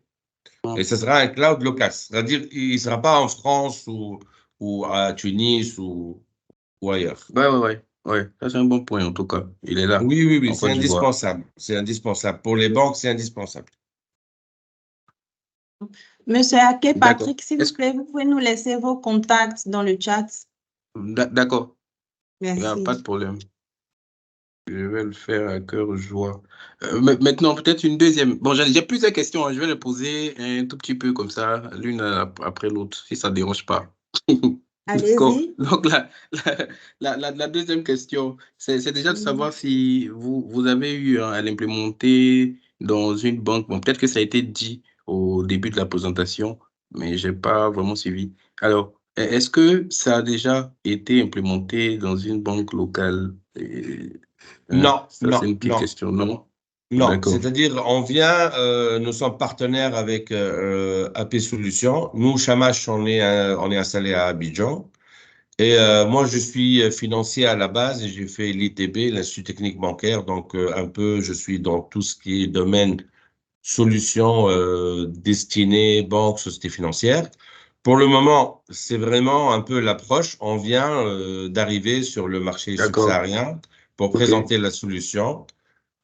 ah. Et ce sera un cloud local. C'est-à-dire qu'il ne sera pas en France ou à Tunis ou ailleurs. Ouais. Ça, c'est un bon point, en tout cas. Il est là, Oui, oui, oui, en c'est Côte d'Ivoire. indispensable. C'est indispensable. Pour les banques, c'est indispensable. Monsieur Ake D'accord. Patrick, s'il vous plaît, vous pouvez nous laisser vos contacts dans le chat. D'accord. Il n'y a pas de Merci. problème. Je vais le faire à cœur joie. Maintenant, peut-être une deuxième. Bon, j'ai plusieurs questions, hein. Je vais les poser un tout petit peu comme ça, l'une après l'autre, si ça ne dérange pas. D'accord. Allez-y. Donc, la deuxième question, c'est déjà de savoir si vous avez eu à l'implémenter dans une banque. Bon, peut-être que ça a été dit au début de la présentation, mais je n'ai pas vraiment suivi. Alors, est-ce que ça a déjà été implémenté dans une banque locale? Non, Ça, c'est non, une petite non, question, non? non. D'accord. C'est-à-dire, nous sommes partenaires avec AP Solutions. Nous, Chamache, on est installé à Abidjan. Et moi, je suis financier à la base et j'ai fait l'ITB, l'Institut technique bancaire. Donc, un peu, je suis dans tout ce qui est domaine solutions destinées banques, sociétés financières. Pour le moment, c'est vraiment un peu l'approche. On vient d'arriver sur le marché D'accord. subsaharien pour OK. présenter la solution.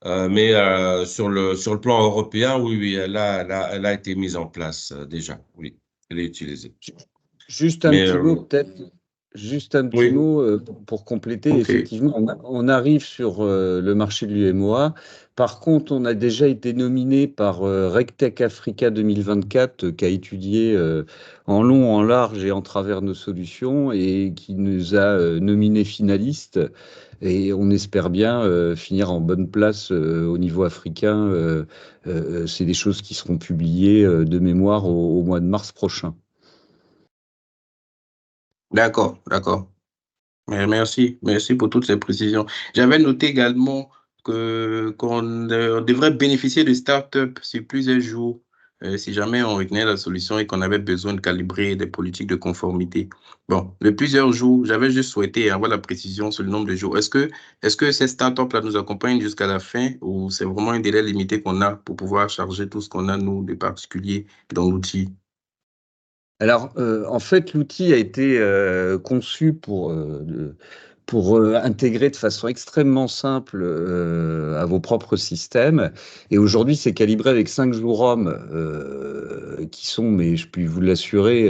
Mais sur le plan européen, oui, oui, elle a été mise en place déjà. Oui, elle est utilisée. Juste un Mais petit mot, peut-être. Juste un petit oui, mot pour compléter. OK. Effectivement, on arrive sur le marché de l'UMOA. Par contre, on a déjà été nominé par RegTech Africa 2024, qui a étudié en long, en large et en travers nos solutions et qui nous a nominés finalistes. Et on espère bien finir en bonne place au niveau africain. C'est des choses qui seront publiées de mémoire au mois de mars prochain. D'accord. Merci pour toutes ces précisions. J'avais noté également qu'on devrait bénéficier de start-up sur plusieurs jours si jamais on retenait la solution et qu'on avait besoin de calibrer des politiques de conformité. Bon, de plusieurs jours, j'avais juste souhaité avoir la précision sur le nombre de jours. Est-ce que ces start-up-là nous accompagnent jusqu'à la fin ou c'est vraiment un délai limité qu'on a pour pouvoir charger tout ce qu'on a, nous, de particulier dans l'outil? Alors, en fait, l'outil a été conçu pour intégrer de façon extrêmement simple à vos propres systèmes. Et aujourd'hui, c'est calibré avec 5 jours hommes qui sont, mais je puis vous l'assurer,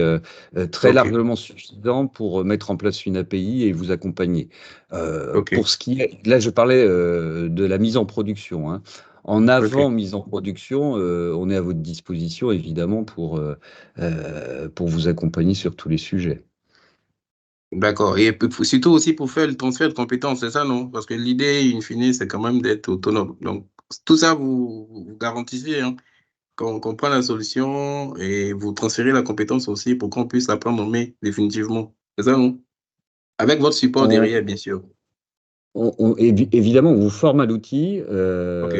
très Ok, largement suffisants pour mettre en place une API et vous accompagner. ok, Pour ce qui est, là, je parlais de la mise en production, hein. En avant ok. mise en production, on est à votre disposition, évidemment, pour vous accompagner sur tous les sujets. D'accord. Et surtout aussi pour faire le transfert de compétences, c'est ça, non? Parce que l'idée, in fine, c'est quand même d'être autonome. Donc, tout ça, vous garantissez hein, qu'on prend la solution et vous transférez la compétence aussi pour qu'on puisse la prendre en main définitivement. C'est ça, non? Avec votre support On, derrière, bien sûr. évidemment, on vous forme à l'outil. OK.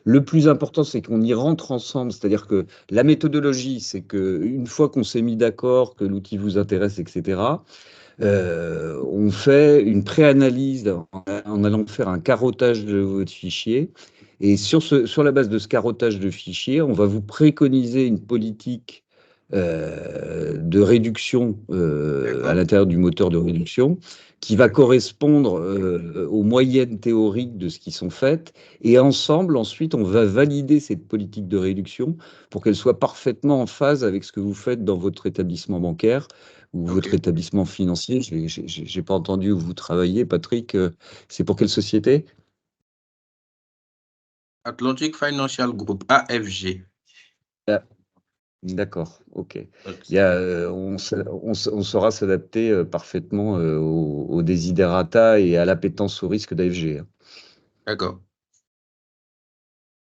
Le plus important, c'est qu'on y rentre ensemble. C'est-à-dire que la méthodologie, c'est qu'une fois qu'on s'est mis d'accord, que l'outil vous intéresse, etc., on fait une préanalyse en allant faire un carottage de votre fichier. Et sur la base de ce carottage de fichier, on va vous préconiser une politique de réduction à D'accord. l'intérieur du moteur de réduction qui va D'accord. correspondre aux moyennes théoriques de ce qui sont faites. Et ensemble, ensuite, on va valider cette politique de réduction pour qu'elle soit parfaitement en phase avec ce que vous faites dans votre établissement bancaire ou votre OK. établissement financier. J'ai pas entendu où vous travaillez, Patrick. C'est pour quelle société? Atlantic Financial Group, AFG. Ah, d'accord, ok. OK. On saura s'adapter parfaitement aux desiderata et à l'appétence au risque d'AFG, hein. D'accord.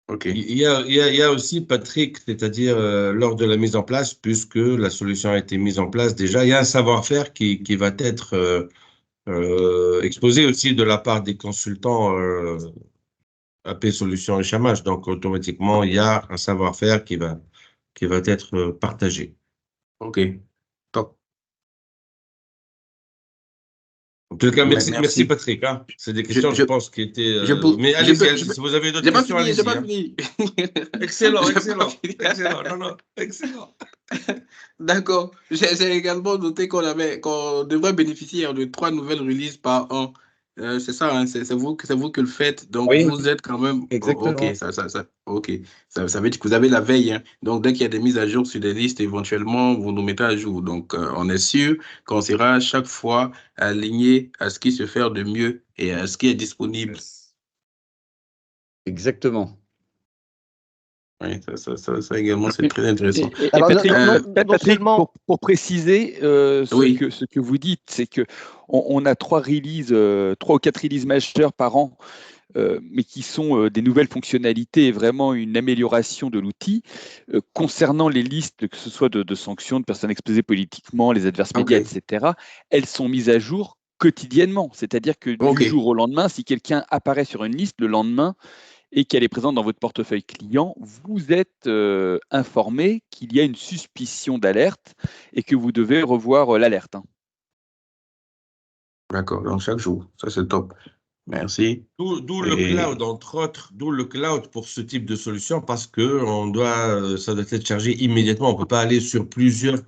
OK. Il y a aussi, Patrick, c'est-à-dire lors de la mise en place, puisque la solution a été mise en place déjà, il y a un savoir-faire qui va être exposé aussi de la part des consultants AP Solutions et Chamage. Donc, automatiquement, il y a un savoir-faire qui va être partagé. OK. Top. En tout cas, merci Merci. Patrick, hein. C'est des Je, questions, je je, pense, qui étaient. je peux, Mais je allez-y, peux, je allez-y. peux- Si vous avez d'autres j'ai pas questions, fini, j'ai allez-y, pas hein. fini. Excellent, J'ai pas excellent, fini. excellent. Non, non, excellent. D'accord. J'ai également noté qu'on devrait bénéficier de 3 nouvelles releases par an. C'est ça, hein, c'est vous que le faites. Donc, Oui, vous êtes quand même. Ok, exactement. ok. Ça veut dire que vous avez la veille, hein. Donc, dès qu'il y a des mises à jour sur des listes, éventuellement, vous nous mettez à jour. Donc, on est sûr qu'on sera chaque fois aligné à ce qui se fait de mieux et à ce qui est disponible. Exactement. Oui, ça également, c'est très intéressant. Et Alors, Patrick, Euh, non Patrick, seulement, pour préciser oui, ce que vous dites, c'est que on a 3 ou 4 releases majeures par an, mais qui sont des nouvelles fonctionnalités et vraiment une amélioration de l'outil. Concernant les listes, que ce soit de sanctions, de personnes exposées politiquement, les adverses ok, médias, etc., elles sont mises à jour quotidiennement. C'est-à-dire que du ok. jour au lendemain, si quelqu'un apparaît sur une liste, le lendemain, et qu'elle est présente dans votre portefeuille client, vous êtes informé qu'il y a une suspicion d'alerte et que vous devez revoir l'alerte, hein. D'accord, donc chaque jour, ça c'est top. Merci. D'où le Et cloud, entre autres, d'où le cloud pour ce type de solution, parce que ça doit être chargé immédiatement. On ne peut pas aller sur plusieurs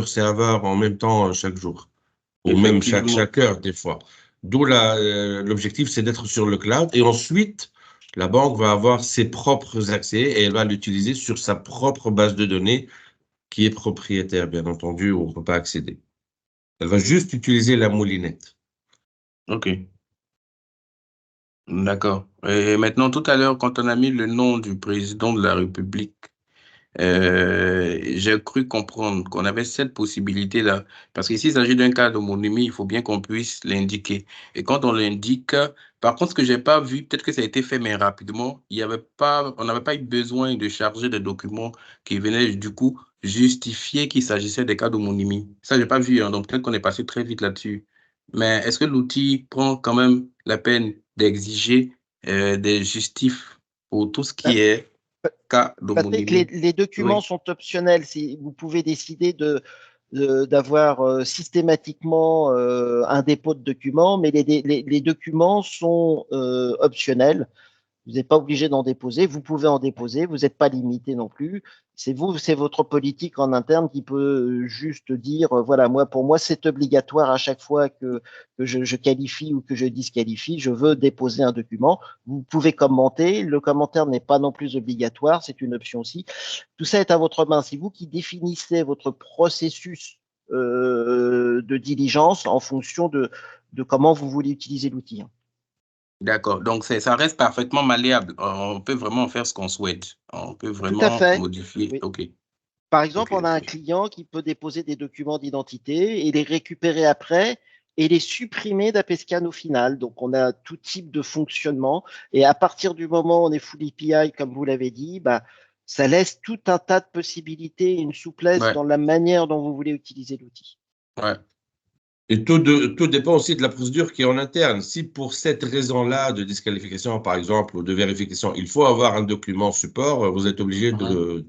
serveurs en même temps chaque jour, ou même effectivement, chaque heure des fois. D'où l'objectif, c'est d'être sur le cloud. Et ensuite, la banque va avoir ses propres accès et elle va l'utiliser sur sa propre base de données qui est propriétaire, bien entendu, où on ne peut pas accéder. Elle va juste utiliser la moulinette. ok, d'accord. Et maintenant, tout à l'heure, quand on a mis le nom du président de la République, j'ai cru comprendre qu'on avait cette possibilité-là. Parce que s'il s'agit d'un cas d'homonymie, il faut bien qu'on puisse l'indiquer. Et quand on l'indique, par contre, ce que j'ai pas vu, peut-être que ça a été fait, mais rapidement, on n'avait pas eu besoin de charger des documents qui venaient du coup justifier qu'il s'agissait des cas d'homonymie. Ça, j'ai pas vu, hein, donc peut-être qu'on est passé très vite là-dessus. Mais est-ce que l'outil prend quand même la peine d'exiger des justifs pour tout ce qui est cas Patrick, d'homonymie? les documents Oui, sont optionnels. Si vous pouvez décider d'avoir systématiquement un dépôt de documents, mais les documents sont optionnels. Vous n'êtes pas obligé d'en déposer. Vous pouvez en déposer. Vous n'êtes pas limité non plus. C'est votre politique en interne qui peut juste dire, voilà, pour moi, c'est obligatoire à chaque fois que je qualifie ou que je disqualifie, je veux déposer un document. Vous pouvez commenter. Le commentaire n'est pas non plus obligatoire. C'est une option aussi. Tout ça est à votre main. C'est vous qui définissez votre processus de diligence en fonction de comment vous voulez utiliser l'outil. D'accord. Donc, ça reste parfaitement malléable. On peut vraiment faire ce qu'on souhaite. On peut Tout à vraiment fait. modifier. Oui. OK. Par exemple, Ok, on a un ok. client qui peut déposer des documents d'identité et les récupérer après et les supprimer d'AppScan au final. Donc, on a tout type de fonctionnement. Et à partir du moment où on est full API, comme vous l'avez dit, ça laisse tout un tas de possibilités et une souplesse Ouais, dans la manière dont vous voulez utiliser l'outil. ouais. Et tout dépend aussi de la procédure qui est en interne. Si pour cette raison-là de disqualification, par exemple, ou de vérification, il faut avoir un document support, vous êtes obligé de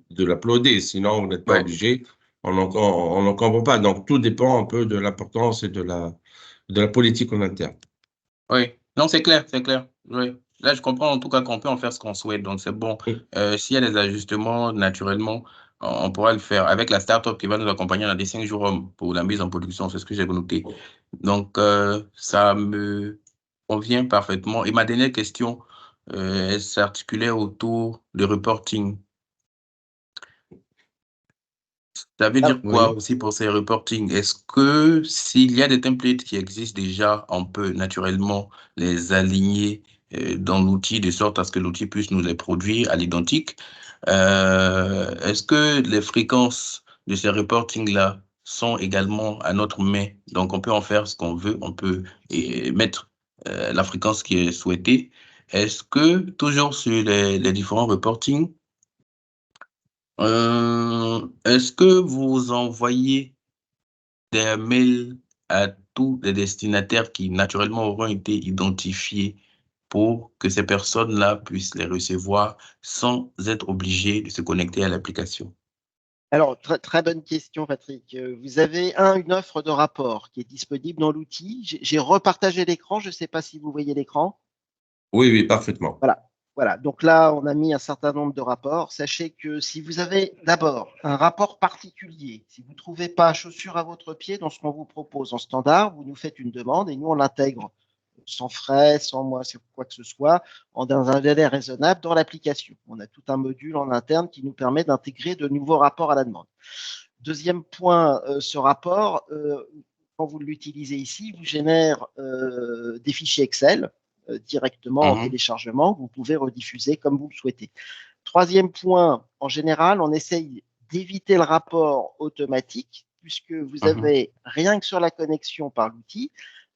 l'uploader. Sinon, vous n'êtes pas Ouais. obligé. On n'encombre pas. Donc, tout dépend un peu de l'importance et de la politique en interne. Oui. Non, c'est clair, c'est clair. Oui. Là, je comprends en tout cas qu'on peut en faire ce qu'on souhaite. Donc, c'est bon. S'il y a des ajustements, naturellement, on pourra le faire avec la startup qui va nous accompagner dans les 5 jours hommes pour la mise en production. C'est ce que j'ai noté. Donc, ça me convient parfaitement. Et ma dernière question, elle s'articulait autour du reporting. Ça veut dire quoi Oui. aussi pour ces reporting? Est-ce que s'il y a des templates qui existent déjà, on peut naturellement les aligner dans l'outil de sorte à ce que l'outil puisse nous les produire à l'identique? Est-ce que les fréquences de ces reporting-là sont également à notre main? Donc, on peut en faire ce qu'on veut, on peut mettre la fréquence qui est souhaitée. Est-ce que toujours sur les différents reporting, est-ce que vous envoyez des mails à tous les destinataires qui naturellement auront été identifiés pour que ces personnes-là puissent les recevoir sans être obligés de se connecter à l'application? Alors, très bonne question, Patrick. Vous avez une offre de rapport qui est disponible dans l'outil. J'ai repartagé l'écran. Je ne sais pas si vous voyez l'écran. Oui, oui, parfaitement. Voilà. Donc là, on a mis un certain nombre de rapports. Sachez que si vous avez d'abord un rapport particulier, si vous ne trouvez pas chaussure à votre pied dans ce qu'on vous propose en standard, vous nous faites une demande et nous, on l'intègre sans frais, sans quoi que ce soit, dans un délai raisonnable dans l'application. On a tout un module en interne qui nous permet d'intégrer de nouveaux rapports à la demande. Deuxième point, ce rapport, quand vous l'utilisez ici, vous génère des fichiers Excel directement en téléchargement. Vous pouvez rediffuser comme vous le souhaitez. Troisième point, en général, on essaye d'éviter le rapport automatique puisque vous avez, rien que sur la connexion par l'outil,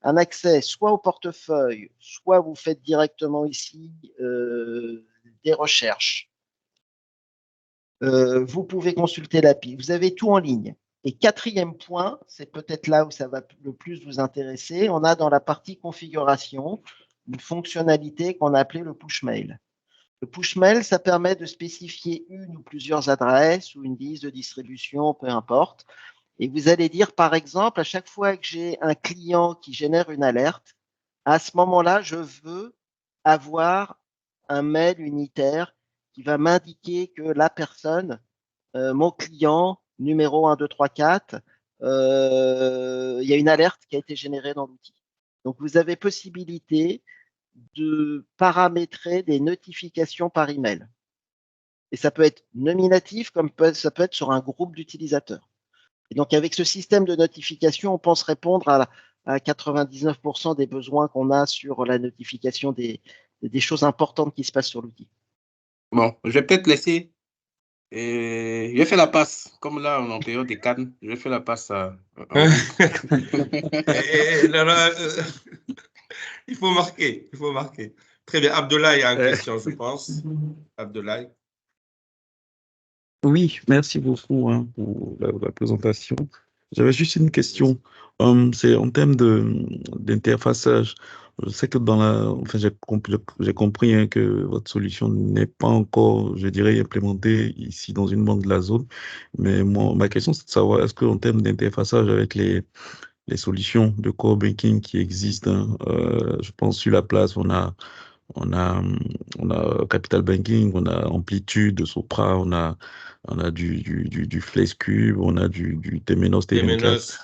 un accès soit au portefeuille, soit vous faites directement ici des recherches. Vous pouvez consulter l'API. Vous avez tout en ligne. Et quatrième point, c'est peut-être là où ça va le plus vous intéresser, on a dans la partie configuration une fonctionnalité qu'on a appelée le push mail. Le push mail, ça permet de spécifier une ou plusieurs adresses ou une liste de distribution, peu importe. Et vous allez dire, par exemple, à chaque fois que j'ai un client qui génère une alerte, à ce moment-là, je veux avoir un mail unitaire qui va m'indiquer que la personne, mon client, numéro 1, 2, 3, 4, il y a une alerte qui a été générée dans l'outil. Donc, vous avez possibilité de paramétrer des notifications par email. Et ça peut être nominatif comme ça peut être sur un groupe d'utilisateurs. Et donc, avec ce système de notification, on pense répondre à 99% des besoins qu'on a sur la notification des choses importantes qui se passent sur l'outil. Bon, je vais peut-être laisser. Je vais faire la passe. Comme là, on est en période des Cannes, je vais faire la passe à Il faut marquer, il faut marquer. Très bien. Abdoulaye a une question, je pense. Abdoulaye. Oui, merci beaucoup pour la présentation. J'avais juste une question. C'est en termes d'interfaçage. Je sais que j'ai compris que votre solution n'est pas encore, je dirais, implémentée ici dans une banque de la zone. Mais ma question, c'est de savoir, est-ce qu'en termes d'interfaçage avec les solutions de core banking qui existent, je pense sur la place, on a on a Capital Banking, on a Amplitude, Sopra, on a du FlexCube, on a du Temenos T24. Temenos.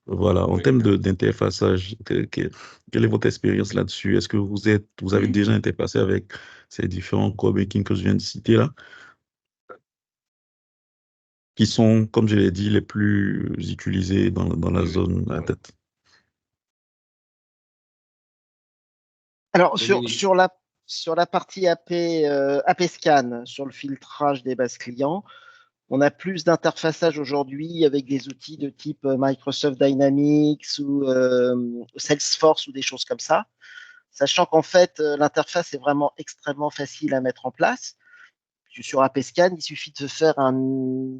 Voilà, en Oui. termes d'interfaçage, quelle est votre expérience là-dessus? Est-ce que vous avez déjà interfacé avec ces différents core banking que je viens de citer là, qui sont, comme je l'ai dit, les plus utilisés dans la Oui, zone à oui. tête? Alors, Dominique. sur la partie AP Scan, sur le filtrage des bases clients, on a plus d'interfaçage aujourd'hui avec des outils de type Microsoft Dynamics ou Salesforce ou des choses comme ça, sachant qu'en fait, l'interface est vraiment extrêmement facile à mettre en place. Sur AppScan, il suffit de faire un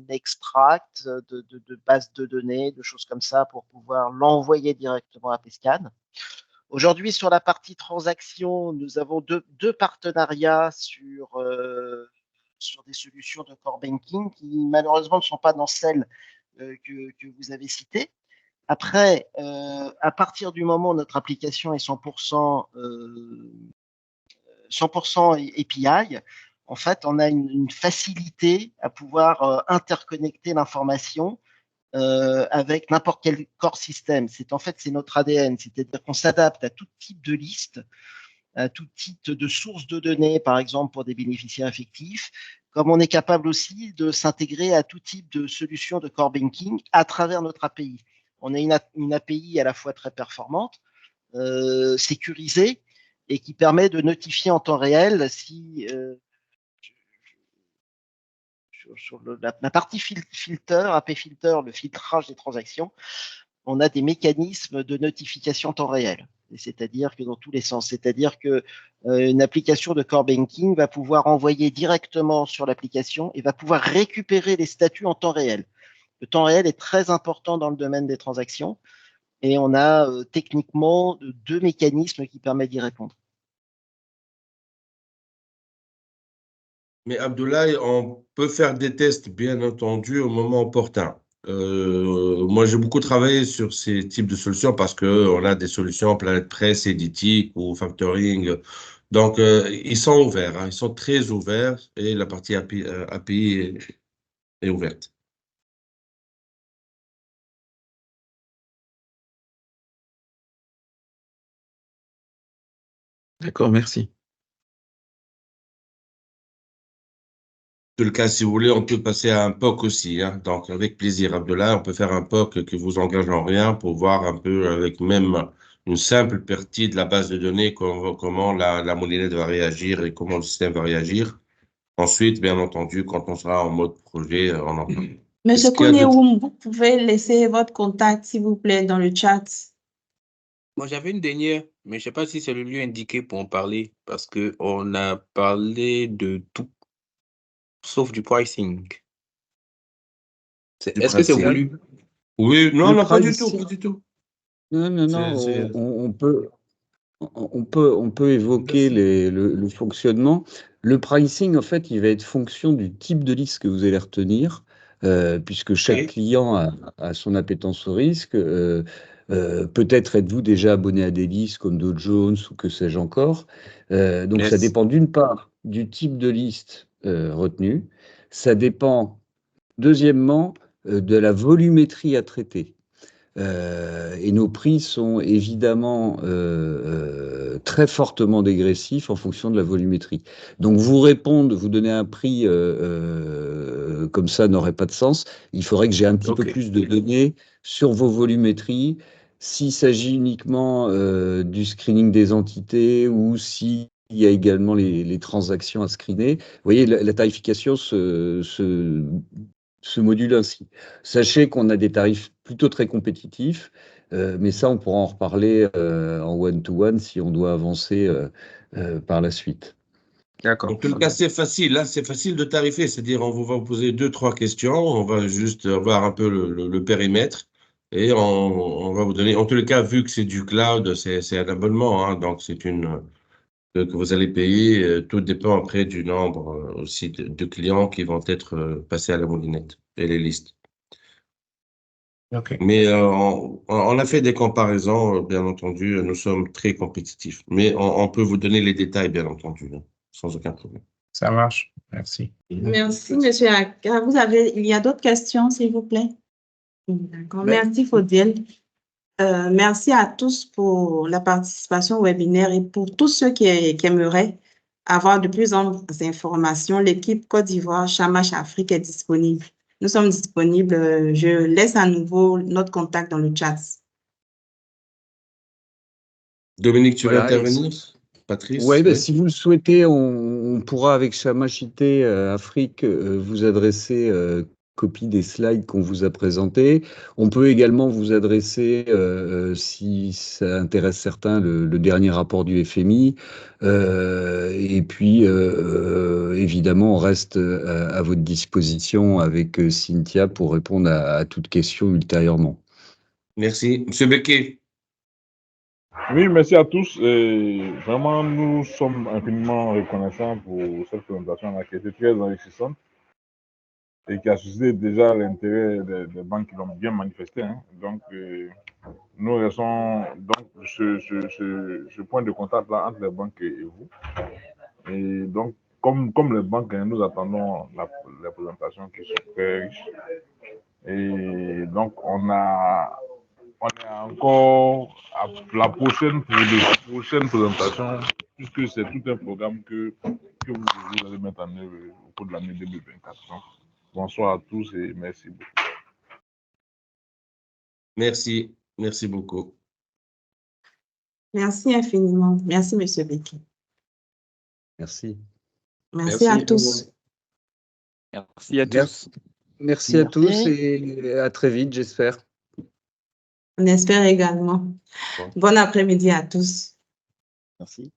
extract de base de données, de choses comme ça, pour pouvoir l'envoyer directement à AppScan. Aujourd'hui, sur la partie transaction, nous avons deux partenariats sur des solutions de core banking qui malheureusement ne sont pas dans celles que vous avez citées. Après, à partir du moment où notre application est 100% API, en fait, on a une facilité à pouvoir interconnecter l'information avec n'importe quel core système. C'est notre ADN, c'est-à-dire qu'on s'adapte à tout type de liste, à tout type de source de données, par exemple pour des bénéficiaires effectifs, comme on est capable aussi de s'intégrer à tout type de solution de core banking à travers notre API. On a une API à la fois très performante, sécurisée, et qui permet de notifier en temps réel si sur la partie filter, AP Filter, le filtrage des transactions, on a des mécanismes de notification en temps réel. C'est-à-dire que dans tous les sens, c'est-à-dire que une application de core banking va pouvoir envoyer directement sur l'application et va pouvoir récupérer les statuts en temps réel. Le temps réel est très important dans le domaine des transactions et on a techniquement deux mécanismes qui permettent d'y répondre. Mais Abdoulaye, on peut faire des tests, bien entendu, au moment opportun. Moi, j'ai beaucoup travaillé sur ces types de solutions parce qu'on a des solutions Planète Press, Editic ou Factoring. Donc, ils sont ouverts, hein, ils sont très ouverts et la partie API est ouverte. D'accord, merci. Dans le cas, si vous voulez, on peut passer à un POC aussi, hein. Donc, avec plaisir, Abdoulaye, on peut faire un POC qui vous engage en rien pour voir un peu avec même une simple partie de la base de données comment la monnayette va réagir et comment le système va réagir. Ensuite, bien entendu, quand on sera en mode projet, on en parle. Monsieur Est-ce qu'il y a d'autres- Koneoum, vous pouvez laisser votre contact, s'il vous plaît, dans le chat. Moi, j'avais une dernière, mais je ne sais pas si c'est le lieu indiqué pour en parler, parce qu'on a parlé de tout, sauf du pricing. Du Est-ce que c'est pricing? voulu? Oui, non, Le non, pas du tout, pricing, pas du tout. non, C'est- on peut évoquer le fonctionnement. Le pricing, en fait, il va être fonction du type de liste que vous allez retenir, puisque chaque Ok. client a son appétence au risque. Peut-être êtes-vous déjà abonné à des listes comme Dow Jones ou que sais-je encore. Donc, ça Yes. dépend d'une part du type de liste retenue. Ça dépend, deuxièmement, de la volumétrie à traiter. Et nos prix sont évidemment très fortement dégressifs en fonction de la volumétrie. Donc vous répondre, vous donner un prix comme ça n'aurait pas de sens. Il faudrait que j'ai un petit peu Ok. plus de données sur vos volumétries. S'il s'agit uniquement du screening des entités ou s'il y a également les transactions à screener. Vous voyez, la tarification se module ainsi. Sachez qu'on a des tarifs plutôt très compétitifs, mais ça, on pourra en reparler en one-to-one si on doit avancer par la suite. D'accord. En tout cas, c'est facile, hein, c'est facile de tarifer, c'est-à-dire on va vous poser 2, 3 questions, on va juste voir un peu le périmètre et on va vous donner, en tout cas, vu que c'est du cloud, c'est un abonnement, hein, donc c'est que vous allez payer, tout dépend après du nombre aussi de clients qui vont être passés à la moulinette et les listes. OK. Mais on a fait des comparaisons, bien entendu, nous sommes très compétitifs. Mais on peut vous donner les détails, bien entendu, hein, sans aucun problème. Ça marche. Merci. Merci, Monsieur Aka. Il y a d'autres questions, s'il vous plaît? D'accord. Mais- Merci, Faudil. Merci à tous pour la participation au webinaire et pour tous ceux qui aimeraient avoir de plus amples informations. L'équipe Côte d'Ivoire, Chamache Afrique est disponible. Nous sommes disponibles. Je laisse à nouveau notre contact dans le chat. Dominique, tu veux Voilà, intervenir? Patrice? Oui, Oui. si vous le souhaitez, on pourra avec Chamachité Afrique vous adresser copie des slides qu'on vous a présentés. On peut également vous adresser, si ça intéresse certains, le dernier rapport du FMI. Et puis, évidemment, on reste à votre disposition avec Cynthia pour répondre à toute question ultérieurement. Merci. Monsieur Becquet. Oui, merci à tous. Vraiment, nous sommes infiniment reconnaissants pour cette présentation qui a été très enrichissante et qui a suscité déjà l'intérêt des banques qui l'ont bien manifesté. Hein. Donc, nous restons donc ce point de contact là entre les banques et vous. Et donc, comme les banques, nous attendons les présentations qui sont très riches. Et donc, on est encore à la prochaine pour de prochaines présentations, puisque c'est tout un programme que vous allez mettre en œuvre au cours de l'année 2024. Donc, bonsoir à tous et merci beaucoup. Merci. Merci beaucoup. Merci infiniment. Merci, Monsieur Becquet. Merci. Merci à tous. Merci à tous. Merci à tous et à très vite, j'espère. On espère également. Bon après-midi à tous. Merci.